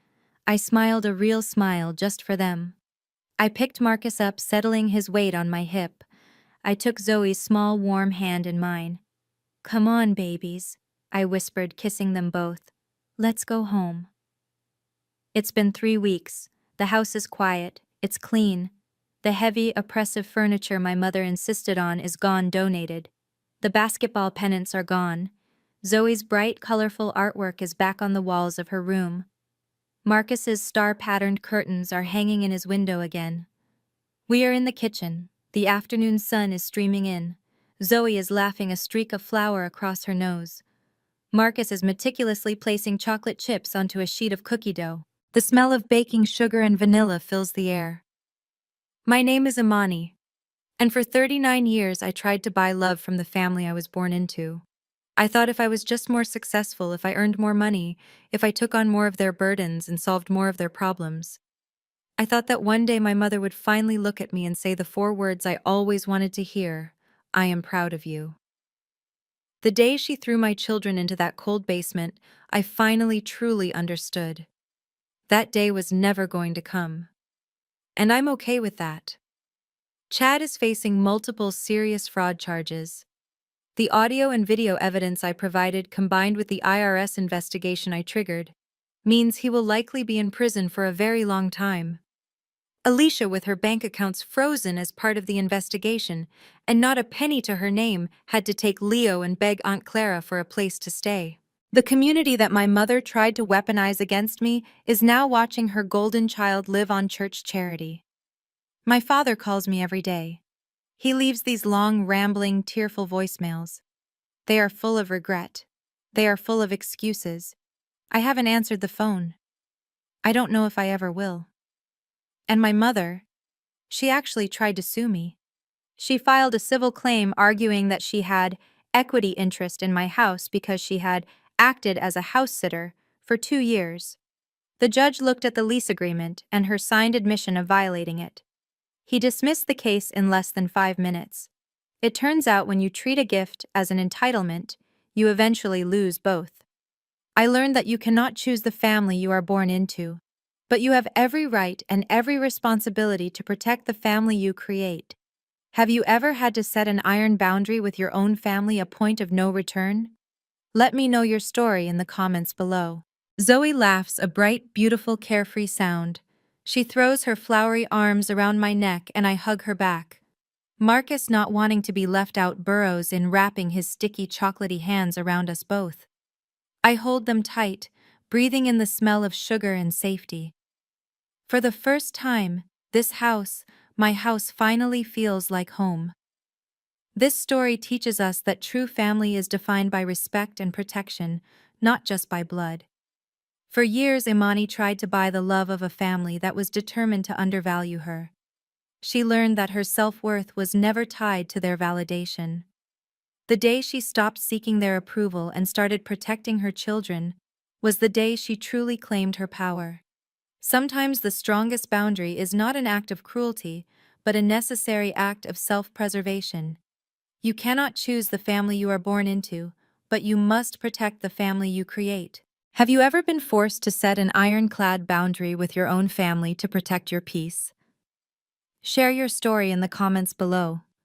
I smiled a real smile just for them. I picked Marcus up, settling his weight on my hip. I took Zoe's small, warm hand in mine. "Come on, babies," I whispered, kissing them both. "Let's go home." It's been 3 weeks. The house is quiet. It's clean. The heavy, oppressive furniture my mother insisted on is gone, donated. The basketball pennants are gone. Zoe's bright, colorful artwork is back on the walls of her room. Marcus's star-patterned curtains are hanging in his window again. We are in the kitchen. The afternoon sun is streaming in. Zoe is laughing, a streak of flour across her nose. Marcus is meticulously placing chocolate chips onto a sheet of cookie dough. The smell of baking sugar and vanilla fills the air. My name is Imani, and for 39 years I tried to buy love from the family I was born into. I thought if I was just more successful, if I earned more money, if I took on more of their burdens and solved more of their problems. I thought that one day my mother would finally look at me and say the 4 words I always wanted to hear: "I am proud of you." The day she threw my children into that cold basement, I finally truly understood. That day was never going to come. And I'm okay with that. Chad is facing multiple serious fraud charges. The audio and video evidence I provided, combined with the IRS investigation I triggered, means he will likely be in prison for a very long time. Alicia, with her bank accounts frozen as part of the investigation, and not a penny to her name, had to take Leo and beg Aunt Clara for a place to stay. The community that my mother tried to weaponize against me is now watching her golden child live on church charity. My father calls me every day. He leaves these long, rambling, tearful voicemails. They are full of regret. They are full of excuses. I haven't answered the phone. I don't know if I ever will. And my mother, she actually tried to sue me. She filed a civil claim arguing that she had equity interest in my house because she had acted as a house sitter for 2 years. The judge looked at the lease agreement and her signed admission of violating it. He dismissed the case in less than 5 minutes. It turns out when you treat a gift as an entitlement, you eventually lose both. I learned that you cannot choose the family you are born into, but you have every right and every responsibility to protect the family you create. Have you ever had to set an iron boundary with your own family, a point of no return? Let me know your story in the comments below. Zoe laughs, a bright, beautiful, carefree sound. She throws her flowery arms around my neck and I hug her back. Marcus, not wanting to be left out, burrows in, wrapping his sticky, chocolatey hands around us both. I hold them tight, breathing in the smell of sugar and safety. For the first time, this house, my house, finally feels like home. This story teaches us that true family is defined by respect and protection, not just by blood. For years, Imani tried to buy the love of a family that was determined to undervalue her. She learned that her self-worth was never tied to their validation. The day she stopped seeking their approval and started protecting her children was the day she truly claimed her power. Sometimes the strongest boundary is not an act of cruelty, but a necessary act of self-preservation. You cannot choose the family you are born into, but you must protect the family you create. Have you ever been forced to set an ironclad boundary with your own family to protect your peace? Share your story in the comments below.